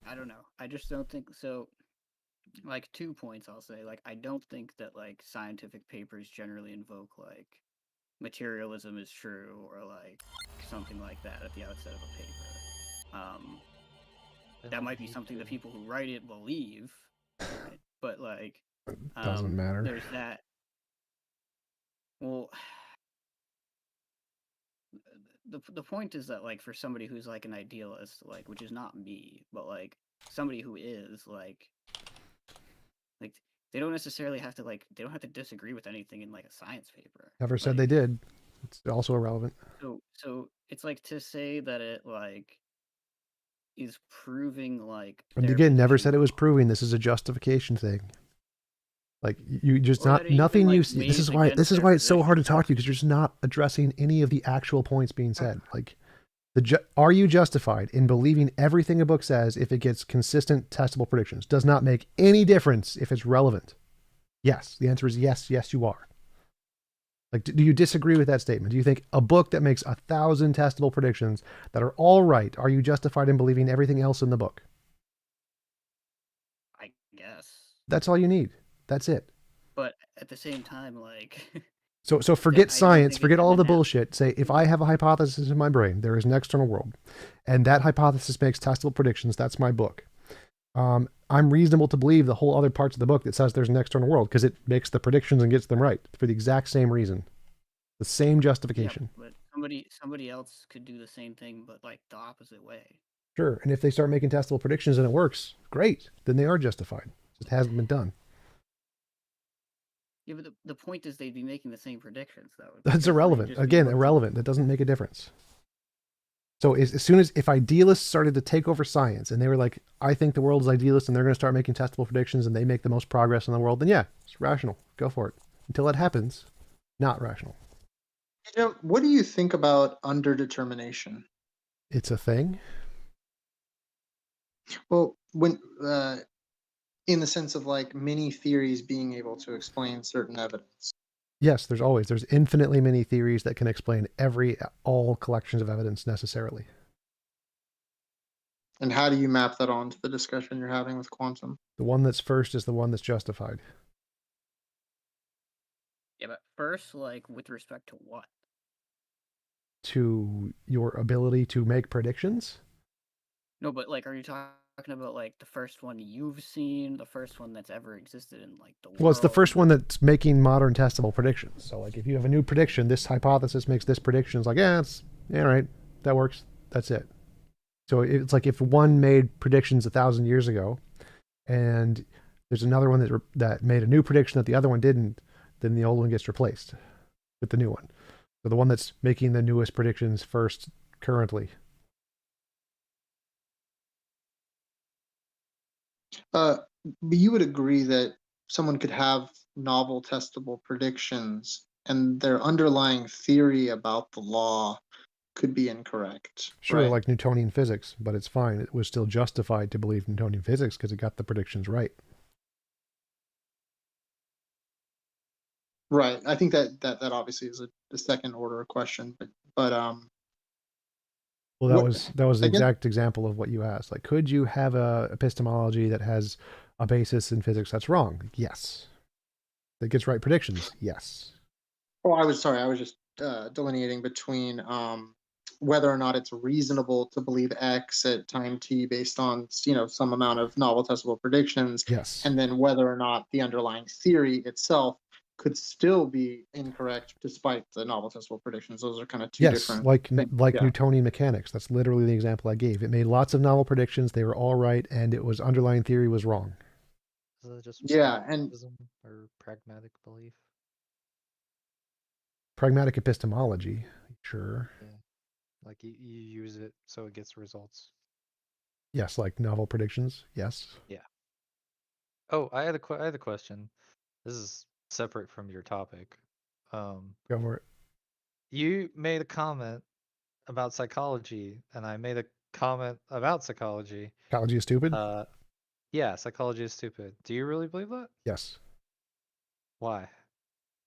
I don't know. I just don't think so. Like 2 points, I'll say. Like I don't think that like scientific papers generally invoke like materialism is true or like something like that at the outset of a paper. That might be something that people who write it believe, right? But like, Doesn't matter. There's that. Well, the point is that like for somebody who's like an idealist, like which is not me, but like somebody who is like they don't necessarily have to like they don't have to disagree with anything in like a science paper. Never said Like, they did. It's also irrelevant. So it's like to say that it like is proving like. And their again, never position said it was wrong. proving. This is a justification thing. Like you just Or not that it even, nothing you like, see. weighs This is against their why it's so hard to position. talk to you because you're just not addressing any of the actual points being said. Like are you justified in believing everything a book says if it gets consistent testable predictions? Does not make any difference if it's relevant. Yes, the answer is yes. Yes, you are. Like, do you disagree with that statement? Do you think a book that makes 1,000 testable predictions that are all right, are you justified in believing everything else in the book? I guess. That's all you need. That's it. But at the same time, like So forget I don't science, think it forget can all the happen. bullshit. Say, if I have a hypothesis in my brain, there is an external world, and that hypothesis makes testable predictions, that's my book. I'm reasonable to believe the whole other parts of the book that says there's an external world because it makes the predictions and gets them right for the exact same reason. The same justification. Yeah, but somebody else could do the same thing, but like the opposite way. Sure. And if they start making testable predictions and it works, great. Then they are justified. It just hasn't been done. Yeah, but the point is they'd be making the same predictions, though. That's because they'd irrelevant. just be Again, looking- irrelevant. That doesn't make a difference. So as soon as if idealists started to take over science and they were like, I think the world is idealist and they're going to start making testable predictions and they make the most progress in the world, then yeah, it's rational. Go for it. Until it happens, not rational. What do you think about underdetermination? It's a thing. Well, when in the sense of like many theories being able to explain certain evidence. Yes, there's infinitely many theories that can explain all collections of evidence necessarily. And how do you map that onto the discussion you're having with quantum? The one that's first is the one that's justified. Yeah, but first, like with respect to what? To your ability to make predictions. No, but like, are you talking about like the first one you've seen, the first one that's ever existed in like the world? Well, it's the first one that's making modern testable predictions. So like if you have a new prediction, this hypothesis makes this prediction. It's like, yeah, right. That works. That's it. So it's like if one made predictions 1,000 years ago and there's another one that made a new prediction that the other one didn't, then the old one gets replaced with the new one. So the one that's making the newest predictions first currently. But you would agree that someone could have novel testable predictions and their underlying theory about the law could be incorrect. Sure, right? like Newtonian physics, but it's fine. It was still justified to believe Newtonian physics because it got the predictions right. Right. I think that obviously is a second order question, but Well, that what was the I guess exact example of what you asked. Like, could you have a epistemology that has a basis in physics that's wrong? Yes. That gets right predictions? Yes. oh I was just delineating between whether or not it's reasonable to believe X at time T based on some amount of novel testable predictions, Yes. and then whether or not the underlying theory itself could still be incorrect despite the novel testable predictions. Those are kind of two Yes, different like things. like Yeah. Newtonian mechanics. That's literally the example I gave. It made lots of novel predictions. They were all right, and it was underlying theory was wrong. Is it just Yeah, and pragmatism or pragmatic belief? Pragmatic epistemology, sure. Yeah. Like you use it so it gets results. Yes, like novel predictions. Yes. Yeah. Oh, I had a question. This is separate from your topic. Go for it. You made a comment about psychology, and I made a comment about psychology. Psychology is stupid. Yeah, psychology is stupid. Do you really believe that? Yes. Why?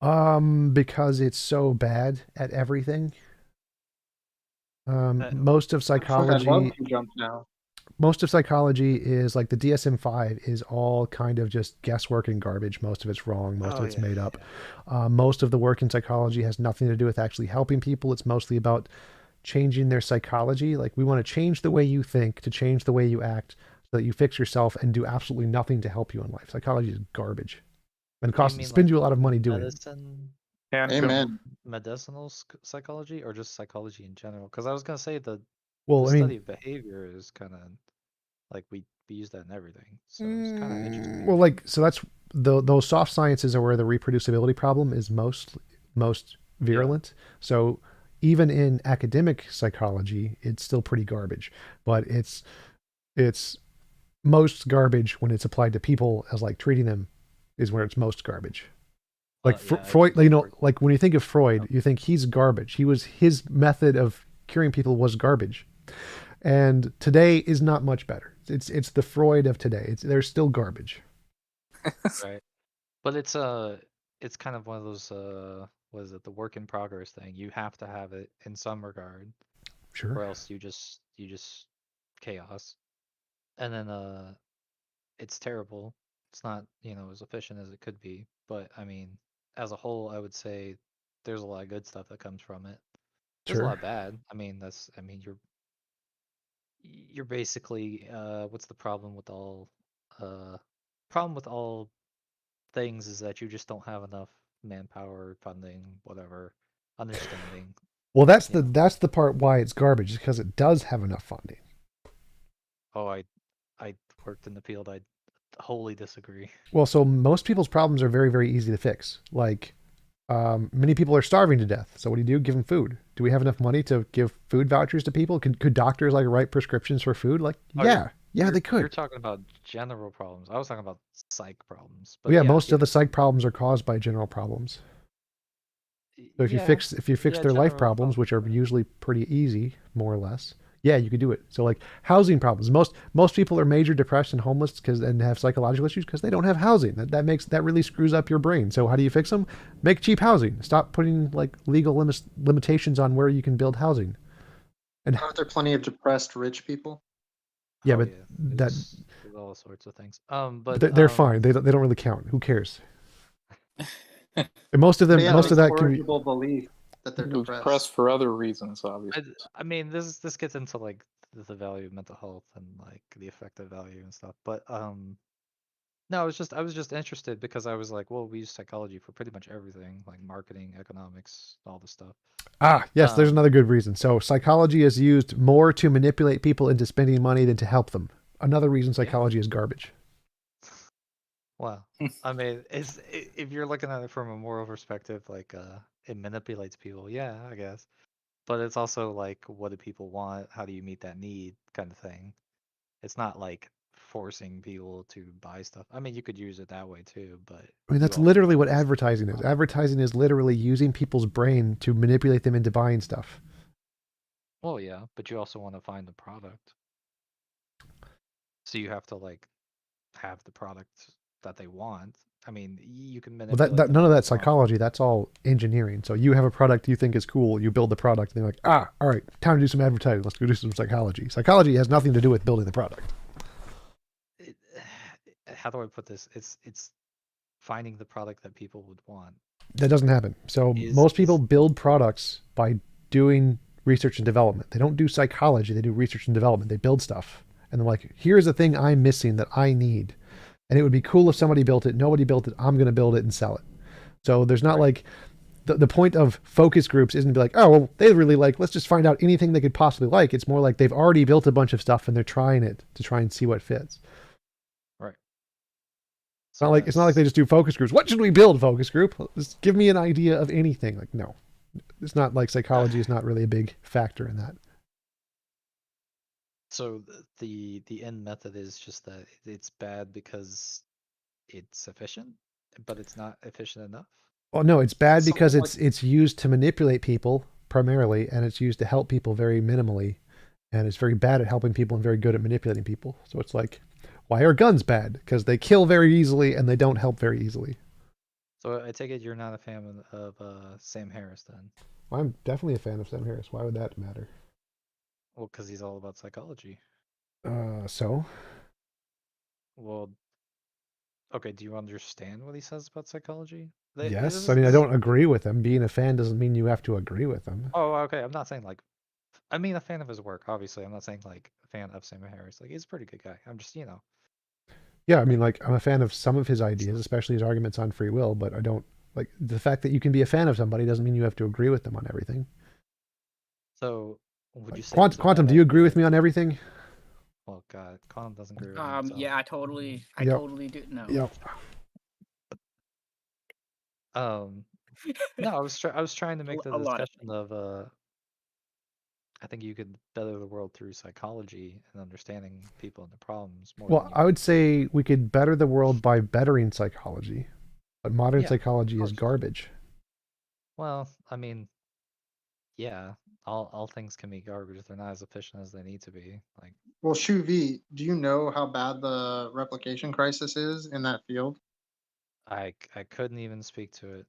Because it's so bad at everything. Uh, Most of I'd love psychology, to jump now. most of psychology is like the DSM-5 is all kind of just guesswork and garbage. Most of it's wrong. Most of it's made up. Most of the work in psychology has nothing to do with actually helping people. It's mostly about changing their psychology. Like, we want to change the way you think to change the way you act so that you fix yourself and do absolutely nothing to help you in life. Psychology is garbage. And it You costs mean spends like you a lot of money doing it. medicine, Amen. medicinal psychology, or just psychology in general? Because I was gonna say the Well, I study mean, of behavior is kind of like we use that in everything, so it's kind of interesting. well, like, so that's those soft sciences are where the reproducibility problem is most virulent. So even in academic psychology, it's still pretty garbage, but it's most garbage when it's applied to people as like treating them is where it's most garbage. Like Yeah, Freud, you know, Freud. like when you think of Freud, you think he's garbage. His method of curing people was garbage. And today is not much better. It's the Freud of today. They're still garbage. Right. But it's kind of one of those what is it, the work in progress thing. You have to have it in some regard, or Sure. else you just chaos. And then it's terrible. It's not, as efficient as it could be. But I mean, as a whole, I would say there's a lot of good stuff that comes from it. There's a lot Sure. of bad. I mean, you're basically what's the problem with all things is that you just don't have enough manpower, funding, whatever, understanding. Well, that's you know. that's the part why it's garbage, is because it does have enough funding. Oh, I worked in the field. I wholly disagree. Well, so most people's problems are very, very easy to fix. Like, many people are starving to death. So what do? Give them food. Do we have enough money to give food vouchers to people? Could doctors like write prescriptions for food? Like, Oh, yeah, they You're could. talking about general problems. I was talking about psych problems. But Well, yeah, yeah, most of the psych problems are caused by general problems. So if you fix their life general problems, which are problems. usually pretty easy, more or less, yeah, you could do it. So like housing problems. Most people are major depressed and homeless and have psychological issues because they don't have housing. That really screws up your brain. So how do you fix them? Make cheap housing. Stop putting like legal limitations on where you can build housing. And Aren't there plenty of depressed rich people? yeah, Oh, but yeah. that There's all sorts of things. But they're fine. They don't really count. Who cares? And most of them, They have most an of that can be. incorrigible belief that they're They're depressed. depressed for other reasons, obviously. I mean, this gets into like the value of mental health and like the effective value and stuff. But no, I was just interested because I was like, well, we use psychology for pretty much everything, like marketing, economics, all this stuff. Ah, yes, there's Um, another good reason. So psychology is used more to manipulate people into spending money than to help them. Another reason psychology is garbage. Well, I mean, if you're looking at it from a moral perspective, like it manipulates people, yeah, I guess. But it's also like, what do people want? How do you meet that need, kind of thing. It's not like forcing people to buy stuff. I mean, you could use it that way too, but I mean, you that's also literally want what to sell advertising the is. product. Advertising is literally using people's brain to manipulate them into buying stuff. Well, yeah, but you also want to find the product. So you have to like have the product that they want. I mean, you can Well, manipulate them none of all you that want. psychology. That's all engineering. So you have a product you think is cool. You build the product, and they're like, all right, time to do some advertising. Let's go do some psychology. Psychology has nothing to do with building the product. It, how do I put this? It's finding the product that people would want. That doesn't happen. So most people build products by doing research and development. They don't do psychology. They do research and development. They build stuff, and they're like, here's a thing I'm missing that I need, and it would be cool if somebody built it. Nobody built it. I'm going to build it and sell it. So there's not like the point of focus groups isn't to be like, oh, well, they really like, let's just find out anything they could possibly like. It's more like they've already built a bunch of stuff and they're trying it to try and see what fits. Right. It's not like they just do focus groups. What should we build, focus group? Just give me an idea of anything. Like, no. It's not like psychology is not really a big factor in that. So the end method is just that it's bad because it's efficient, but it's not efficient enough. Well, no, it's bad because Something it's used to manipulate people primarily, and it's used to help people very minimally, and it's very bad at helping people and very good at manipulating people. So it's like, why are guns bad? Because they kill very easily and they don't help very easily. So I take it you're not a fan of Sam Harris then? Well, I'm definitely a fan of Sam Harris. Why would that matter? Well, because he's all about psychology. So Well, okay, do you understand what he says about psychology? yes, I mean, I don't agree with him. Being a fan doesn't mean you have to agree with him. Oh, okay. I'm not saying like, I mean, a fan of his work. Obviously, I'm not saying like a fan of Sam Harris. Like, he's a pretty good guy. I'm just, Yeah, I mean, like, I'm a fan of some of his ideas, especially his arguments on free will, but I don't like the fact that you can be a fan of somebody doesn't mean you have to agree with them on everything. So, would you Like, say it's a Quantum, bad do you agree idea? with me on everything? Well, God, Quantum doesn't agree with me himself. Yeah, I totally Yep. do. No. Yep. No, I was trying to make the A lot of discussion of I think you could better the world through psychology and understanding people and the problems more Well, than you I would could. say we could better the world by bettering psychology, but modern Yeah, psychology of is course. garbage. Well, I mean, yeah, all things can be garbage if they're not as efficient as they need to be. Like, Well, Shu V, do you know how bad the replication crisis is in that field? I couldn't even speak to it.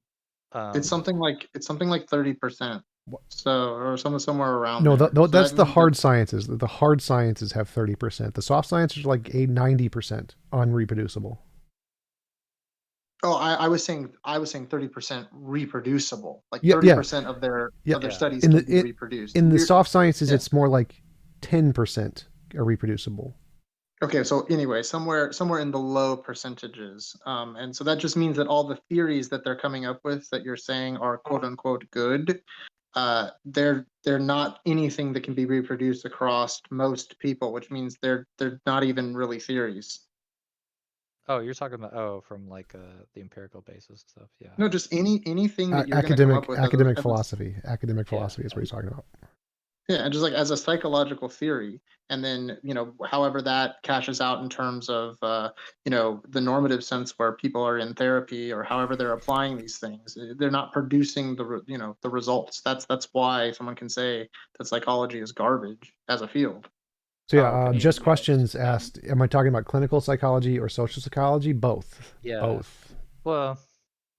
It's something like 30%. What? So or somewhere around No, there. So that's that the means that, hard sciences. The hard sciences have 30%. The soft sciences are like 90% unreproducible. oh, I was saying 30% reproducible. Like Yeah, 30% of their yeah. studies In can be the reproduced. in the soft sciences, yeah. it's more like 10% are reproducible. Okay, so anyway, somewhere in the low percentages, and so that just means that all the theories that they're coming up with that you're saying are quote unquote good, they're not anything that can be reproduced across most people, which means they're not even really theories. oh, you're talking about from like the empirical basis stuff. Yeah. No, just anything that you're going to come up with Academic as philosophy. Academic Yeah. philosophy is what he's talking about. yeah, and just like as a psychological theory, and then however that cashes out in terms of the normative sense where people are in therapy or however they're applying these things, they're not producing the results. That's why someone can say that psychology is garbage as a field. So yeah, Oh, okay. just Yeah, questions asked. Am I talking about clinical psychology or social psychology? Both. Yeah. Both. Well,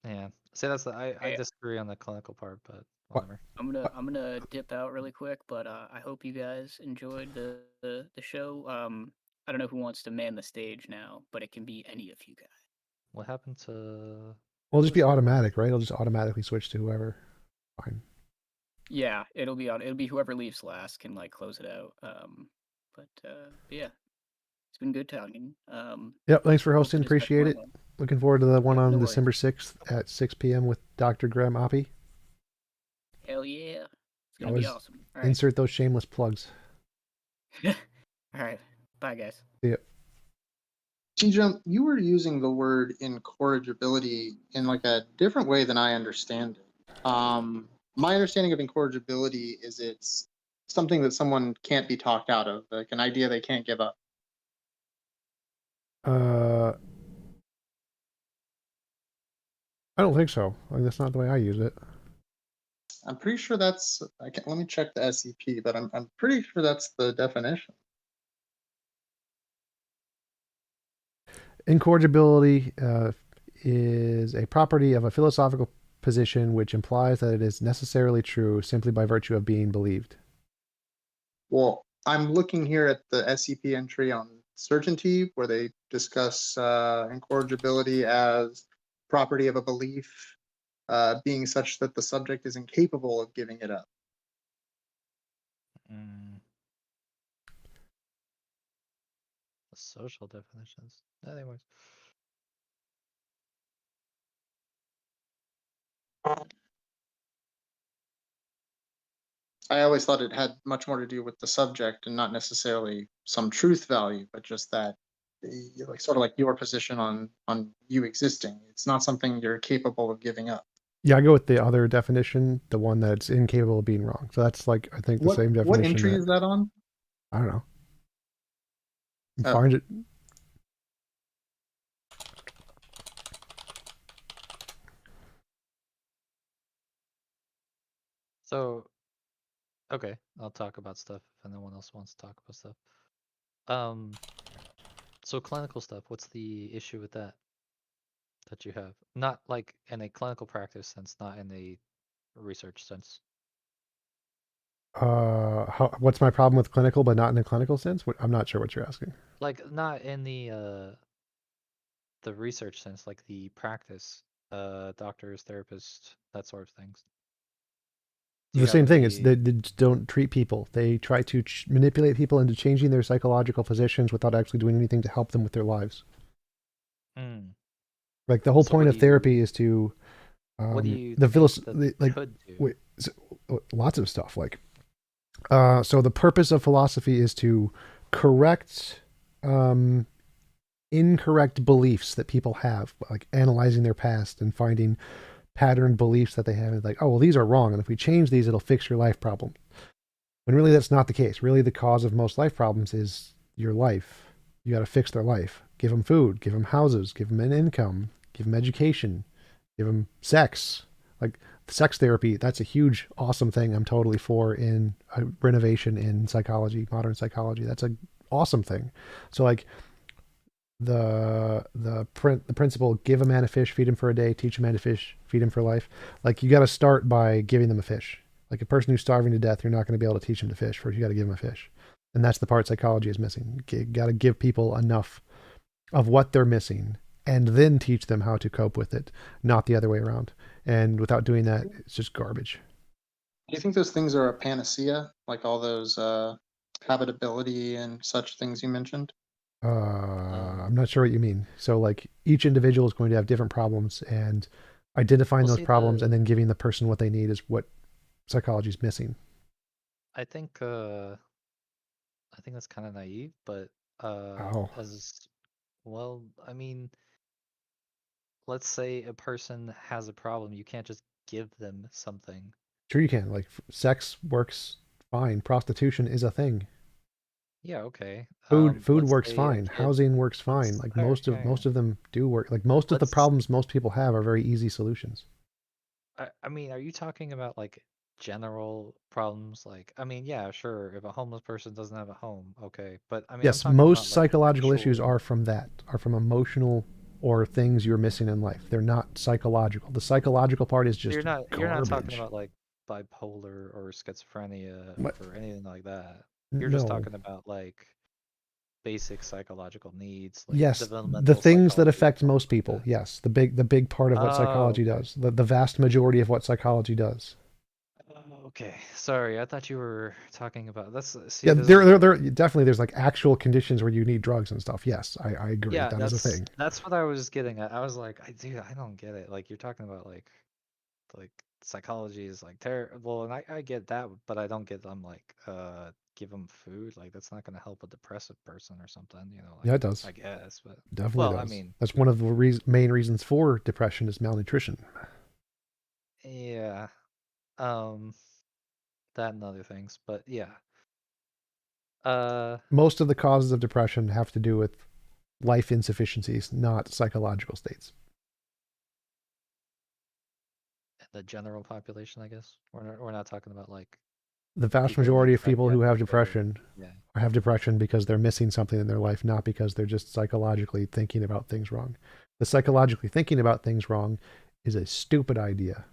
yeah. See, that's I Yeah. disagree on the clinical part, but What? whatever. I'm gonna dip out really quick, but I hope you guys enjoyed the show. I don't know who wants to man the stage now, but it can be any of you guys. What happened to? Well, it'll just be automatic, right? It'll just automatically switch to whoever. Fine. Yeah, it'll be whoever leaves last can like close it out. But yeah, it's been good talking. Yep. Thanks for hope the hosting. discussion Appreciate went it. well. Looking forward to the one Yep, on no worries. December 6th at 6 p.m. with Dr. Graham Oppie. Hell yeah, it's gonna be Always awesome. All right. insert those shameless plugs. All right, bye guys. See ya. TJump, you were using the word incorrigibility in like a different way than I understand it. My understanding of incorrigibility is it's something that someone can't be talked out of, like an idea they can't give up. I don't think so. Like, that's not the way I use it. I'm pretty sure that's. Let me check the SEP, but I'm pretty sure that's the definition. Incorrigibility is a property of a philosophical position which implies that it is necessarily true simply by virtue of being believed. Well, I'm looking here at the SEP entry on certainty, where they discuss incorrigibility as property of a belief being such that the subject is incapable of giving it up. The social definitions. Anyways. I always thought it had much more to do with the subject and not necessarily some truth value, but just that, like sort of like your position on you existing. It's not something you're capable of giving up. Yeah, I go with the other definition, the one that's incapable of being wrong. So that's like, I think, the same definition. What entry is that on? I don't know. Oh. Find it. So, okay, I'll talk about stuff if anyone else wants to talk about stuff. So clinical stuff, what's the issue with that you have? Not like in a clinical practice sense, not in a research sense. What's my problem with clinical, but not in a clinical sense? I'm not sure what you're asking. Like not in the research sense, like the practice, doctors, therapists, that sort of things. The same thing is they don't treat people. They try to manipulate people into changing their psychological positions without actually doing anything to help them with their lives. Like the whole point of therapy is to what do you could do? Lots of stuff. Like so the purpose of philosophy is to correct incorrect beliefs that people have, like analyzing their past and finding patterned beliefs that they have. It's like, oh, well, these are wrong, and if we change these, it'll fix your life problem. When really that's not the case. Really, the cause of most life problems is your life. You got to fix their life. Give them food, give them houses, give them an income, give them education, give them sex. Like sex therapy, that's a huge, awesome thing I'm totally for in renovation in psychology, modern psychology. That's an awesome thing. So like the principle, give a man a fish, feed him for a day, teach a man to fish, feed him for life. Like you got to start by giving them a fish. Like a person who's starving to death, you're not going to be able to teach him to fish. First, you got to give him a fish. And that's the part psychology is missing. You got to give people enough of what they're missing and then teach them how to cope with it, not the other way around. And without doing that, it's just garbage. Do you think those things are a panacea, like all those habitability and such things you mentioned? I'm not sure what you mean. So like each individual is going to have different problems, and identifying those problems and then giving the person what they need is what psychology is missing. I think that's kind of naive, but as well, I mean, let's say a person has a problem, you can't just give them something. Sure you can. Like sex works fine. Prostitution is a thing. Yeah, okay. Food works fine. Housing works fine. Like most of them do work. Like most of the problems most people have are very easy solutions. I mean, are you talking about like general problems? Like, I mean, yeah, sure. If a homeless person doesn't have a home, okay. But I mean, yes, most psychological issues are from emotional or things you're missing in life. They're not psychological. The psychological part is just you're not talking garbage. about like bipolar or schizophrenia or anything like that. You're just talking about like basic psychological needs. Like yes, the things that affect most people. Like yes, the big part of what psychology does. The vast majority of what psychology does. Okay, sorry. I thought you were talking about that's. See, yeah, there definitely there's like actual conditions where you need drugs and stuff. Yes, I agree. Yeah, that is a thing. That's what I was getting at. I was like, I don't get it. Like you're talking about like psychology is like terrible, and I get that, but I don't get. I'm like, give them food, like that's not gonna help a depressive person or something, Yeah, like it does. I guess, but Definitely well, I does. mean, That's one of the main reasons for depression is malnutrition. yeah, um, that and other things, but yeah, Most of the causes of depression have to do with life insufficiencies, not psychological states. the general population, I guess we're not talking about like The vast people in majority like of people who have psychiatric or depression yeah. have depression because they're missing something in their life, not because they're just psychologically thinking about things wrong. The psychologically thinking about things wrong is a stupid idea.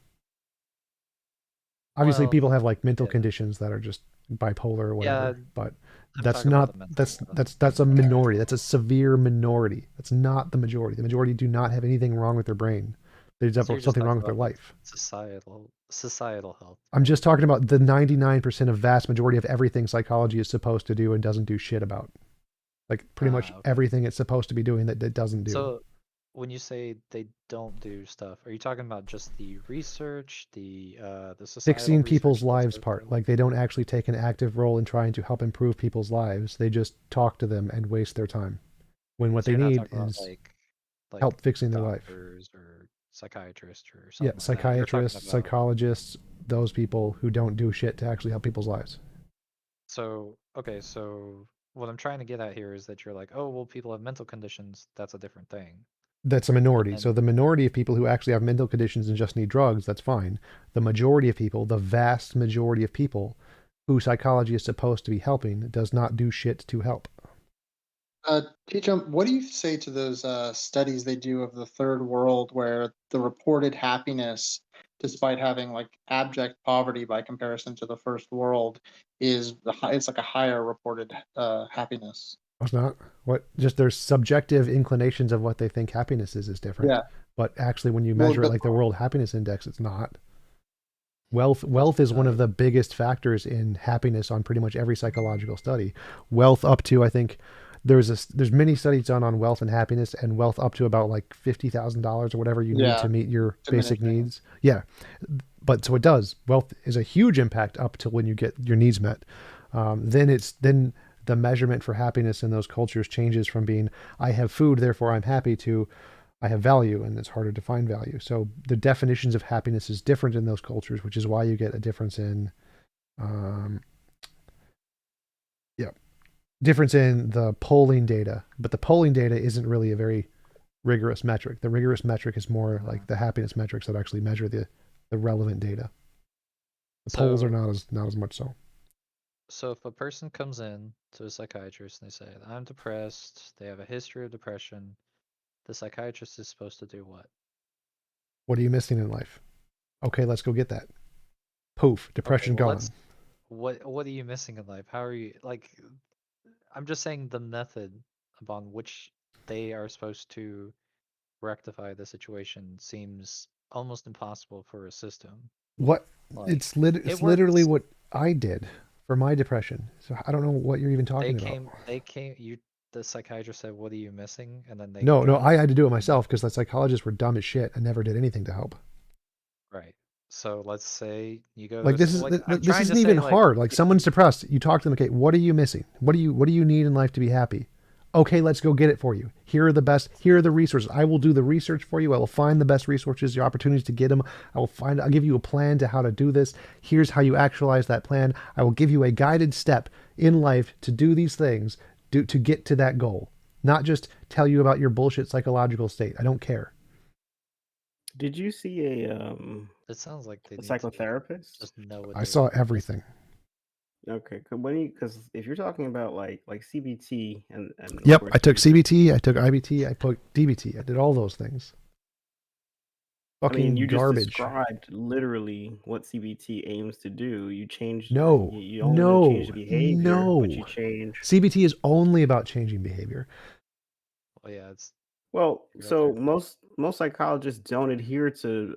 Obviously, Well, people have like mental yeah, conditions that are just bipolar or yeah. whatever, but I'm that's talking about not the mental that's stuff. that's a minority. That's a severe minority. That's not the majority. The majority do not have anything wrong with their brain. They just So you're have just something wrong talking with their about like life. societal health, I'm right? just talking about the 99% of vast majority of everything psychology is supposed to do and doesn't do shit about. Like pretty much Okay. everything it's supposed to be doing that it doesn't do. So when you say they don't do stuff, are you talking about just the research, the societal Fixing research people's that's lives supposed part. to? Like they don't actually take an active role in trying to help improve people's lives. They just talk to them and waste their time. When what So they you're not need talking about is like help fixing their life. doctors or psychiatrists or Yeah, something like that. You're talking psychiatrists, about psychologists, those people who don't do shit to actually help people's lives. so okay, so what I'm trying to get at here is that you're like, oh well, people have mental conditions, that's a different thing. That's a minority. So And the minority of people who actually have mental conditions and just need drugs, that's fine. The majority of people, the vast majority of people who psychology is supposed to be helping, does not do shit to help. T-Jump, what do you say to those studies they do of the third world where the reported happiness, despite having like abject poverty by comparison to the first world, is it's like a higher reported happiness? It's not what just their subjective inclinations of what they think happiness is different. Yeah. But actually, when you Well, measure it but like the World Happiness Index, it's not. Wealth is one of the biggest factors in happiness on pretty much every psychological study. Wealth up to I think there's many studies done on wealth and happiness, and wealth up to about like $50,000 or whatever you need yeah, to meet your basic diminishing. needs. Yeah, but so it does. Wealth is a huge impact up to when you get your needs met. Then the measurement for happiness in those cultures changes from being I have food, therefore I'm happy, to I have value, and it's harder to find value. So the definitions of happiness is different in those cultures, which is why you get a difference in, difference in the polling data. But the polling data isn't really a very rigorous metric. The rigorous metric is more like the happiness metrics that actually measure the relevant data. The polls are not as much so. So if a person comes in to a psychiatrist and they say, I'm depressed, they have a history of depression, the psychiatrist is supposed to do what? What are you missing in life? Okay, let's go get that. Poof, depression well, gone. What are you missing in life? How are you like? I'm just saying the method upon which they are supposed to rectify the situation seems almost impossible for a system. What Like it's it literally works. what I did for my depression. So I don't know what you're even talking about. They came. The psychiatrist said, "What are you missing?" And then they No, tried I had to do it to myself because the psychologists were dumb as shit and never did anything to help. right. So let's say you go to Like like I'm this trying to isn't say even like hard. Like if someone's you depressed, you talk to them. Okay, what are you missing? What do you need in life to be happy? Okay, let's go get it for you. Here are the best. Here are the resources. I will do the research for you. I will find the best resources, the opportunities to get them. I'll give you a plan to how to do this. Here's how you actualize that plan. I will give you a guided step in life to do these things, to get to that goal. Not just tell you about your bullshit psychological state. I don't care. Did you see it sounds like they a need to psychotherapist? just know what I they're saw missing. everything. Okay, because if you're talking about like CBT and of Yep, course I took you CBT, I took IBT, I took DBT. I did all those things. I mean, Fucking you just garbage. described literally what CBT aims to do. You change No, you don't really change the behavior, but no. you change. CBT is only about changing behavior. Well, yeah, it's Well, you're right so there. most psychologists don't adhere to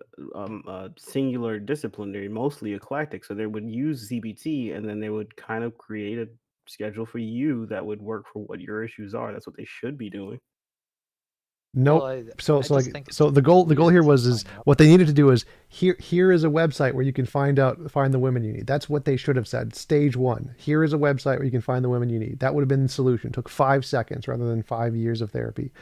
singular discipline. They're mostly eclectic, so they would use CBT and then they would kind of create a schedule for you that would work for what your issues are. That's what they should be doing. Nope. Well, So I just like think it's so the goal weird here to was is sign up. what they needed to do is here is a website where you can find the women you need. That's what they should have said. Stage 1. Here is a website where you can find the women you need. That would have been the solution. Took 5 seconds rather than 5 years of therapy.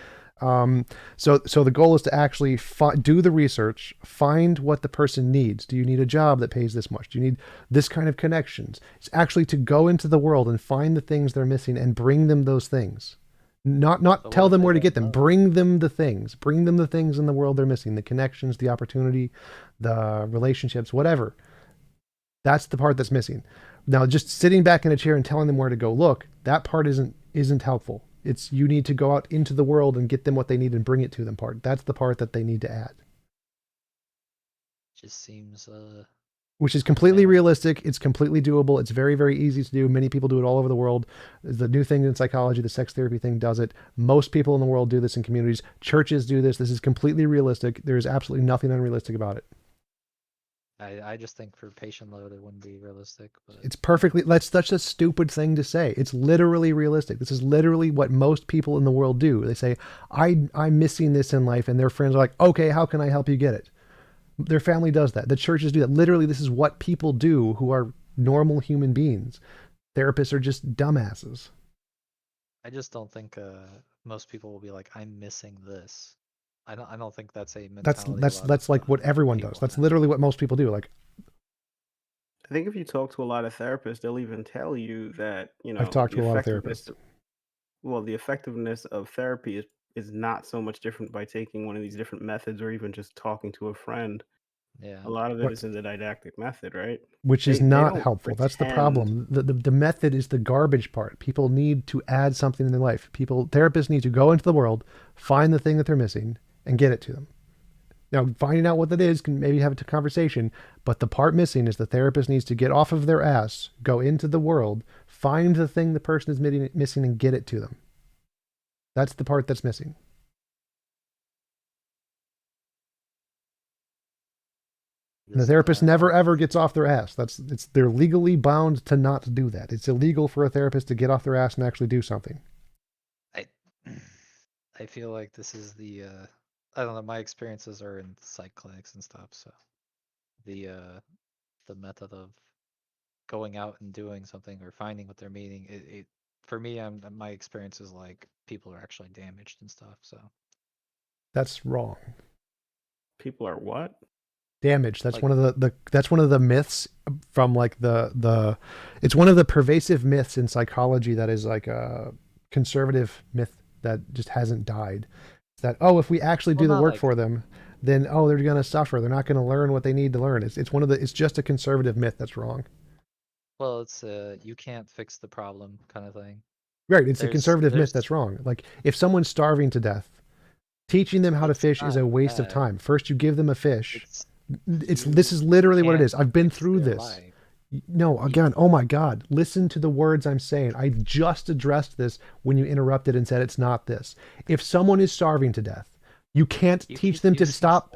So the goal is to actually do the research, find what the person needs. Do you need a job that pays this much? Do you need this kind of connections? It's actually to go into the world and find the things they're missing and bring them those things. Not So tell what if them they where to don't get them. know? Bring them the things. Bring them the things in the world they're missing. The connections, the opportunity, the relationships, whatever. That's the part that's missing. Now, just sitting back in a chair and telling them where to go look, that part isn't helpful. It's you need to go out into the world and get them what they need and bring it to them part. That's the part that they need to add. Just seems Which is completely man. realistic. It's completely doable. It's very, very easy to do. Many people do it all over the world. The new thing in psychology, the sex therapy thing does it. Most people in the world do this in communities. Churches do this. This is completely realistic. There's absolutely nothing unrealistic about it. I just think for patient load it wouldn't be realistic, but It's perfectly, that's such a stupid thing to say. It's literally realistic. This is literally what most people in the world do. They say, I'm missing this in life. And their friends are like, okay, how can I help you get it? Their family does that. The churches do that. Literally, this is what people do who are normal human beings. Therapists are just dumbasses. I just don't think most people will be like, I'm missing this. I don't think that's a mentality. That's like what everyone does. That's literally what most people do. Like, I think if you talk to a lot of therapists, they'll even tell you that, I've talked the to a lot of effectiveness therapists. well, the effectiveness of therapy is not so much different by taking one of these different methods or even just talking to a friend. Yeah. A lot of it Right. is in the didactic method, right? Which is They not don't helpful. That's the pretend. problem. The method is the garbage part. People need to add something in their life. Therapists need to go into the world, find the thing that they're missing, and get it to them. Now, finding out what that is can maybe have a conversation, but the part missing is the therapist needs to get off of their ass, go into the world, find the thing the person is missing, and get it to them. That's the part that's missing. And the therapist never ever gets off their ass. They're legally bound to not do that. It's illegal for a therapist to get off their ass and actually do something. I feel like this is I don't know, my experiences are in psych clinics and stuff, so the method of going out and doing something or finding what they're meaning, it for me, my experience is like people are actually damaged and stuff, so That's wrong. People are what? Damage. That's Like- one of that's one of the myths from like it's one of the pervasive myths in psychology that is like a conservative myth that just hasn't died. It's that, oh, if we actually do Well, the not work like- for them, then they're going to suffer. They're not going to learn what they need to learn. It's just a conservative myth that's wrong. well, it's you can't fix the problem kind of thing. Right, it's a There's- conservative myth there's- that's wrong. Like if someone's starving to death, teaching them how to It's fish is a not waste of bad. time. First you give them a fish. It's This is literally what it can't is. I've been fix through their this. life. No, again, oh my God, listen to the words I'm saying. I just addressed this when you interrupted and said it's not this. If someone is starving to death, you can't You teach keep them to using stop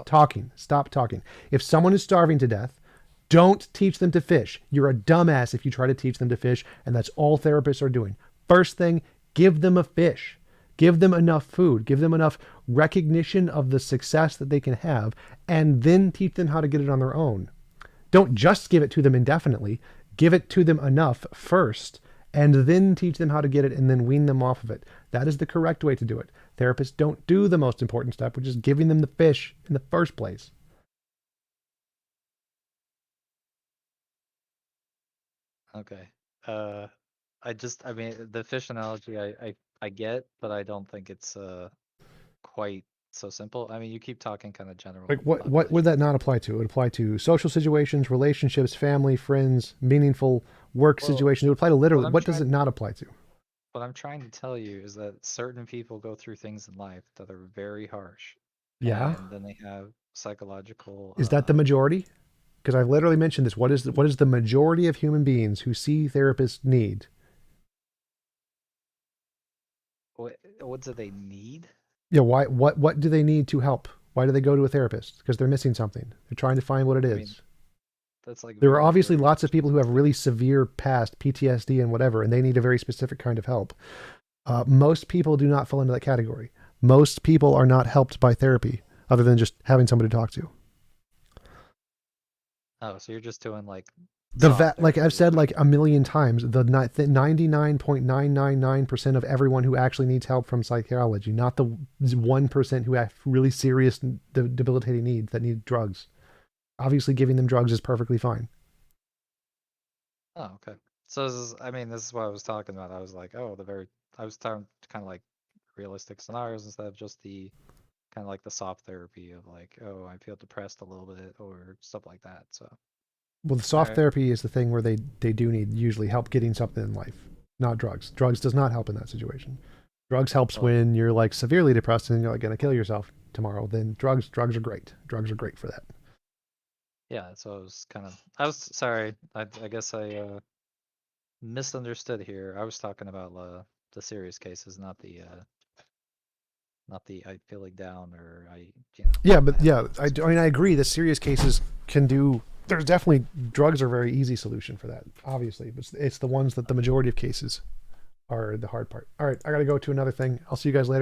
talking. Stop talking. If someone is starving to death, don't teach them to fish. You're a dumbass if you try to teach them to fish, and that's all therapists are doing. First thing, give them a fish. Give them enough food. Give them enough recognition of the success that they can have, and then teach them how to get it on their own. Don't just give it to them indefinitely. Give it to them enough first, and then teach them how to get it and then wean them off of it. That is the correct way to do it. Therapists don't do the most important step, which is giving them the fish in the first place. Okay. I mean, the fish analogy I get, but I don't think it's quite so simple. I mean, you keep talking kind of general. Like what would that not apply to? It would apply to social situations, relationships, family, friends, meaningful work Well, situations. It would apply to literally. I'm What does trying- it not apply to? What I'm trying to tell you is that certain people go through things in life that are very harsh. Yeah. And then they have psychological. Is that the majority? Because I've literally mentioned this. What is the majority of human beings who see therapists need? What do they need? Yeah. Why? What do they need to help? Why do they go to a therapist? Because they're missing something. They're trying to find what it is. I mean, that's like There are very, obviously very lots of people who have really severe past PTSD and whatever, and they need a very specific kind of help. Most people do not fall into that category. Most people are not helped by therapy other than just having somebody to talk to. Oh, so you're just doing like Like I've said like a million times, the 99.999% of everyone who actually needs help from psychology, not the 1% who have really serious debilitating needs that need drugs. Obviously, giving them drugs is perfectly fine. Oh, okay. So this is what I was talking about. I was like, oh, I was talking kind of like realistic scenarios instead of just the kind of like the soft therapy of like, oh, I feel depressed a little bit or stuff like that. So. Well, the soft Alright. therapy is the thing where they do need usually help getting something in life, not drugs. Drugs does not help in that situation. Drugs helps when you're like severely depressed and you're like going to kill yourself tomorrow. Then drugs are great. Drugs are great for that. Yeah, so I was sorry. I guess I misunderstood here. I was talking about the serious cases, not the I feeling down or Yeah, but yeah, I mean I agree. The serious cases can do. There's definitely drugs are a very easy solution for that, obviously, but it's the ones that the majority of cases are the hard part. All right, I got to go to another thing. I'll see you guys later.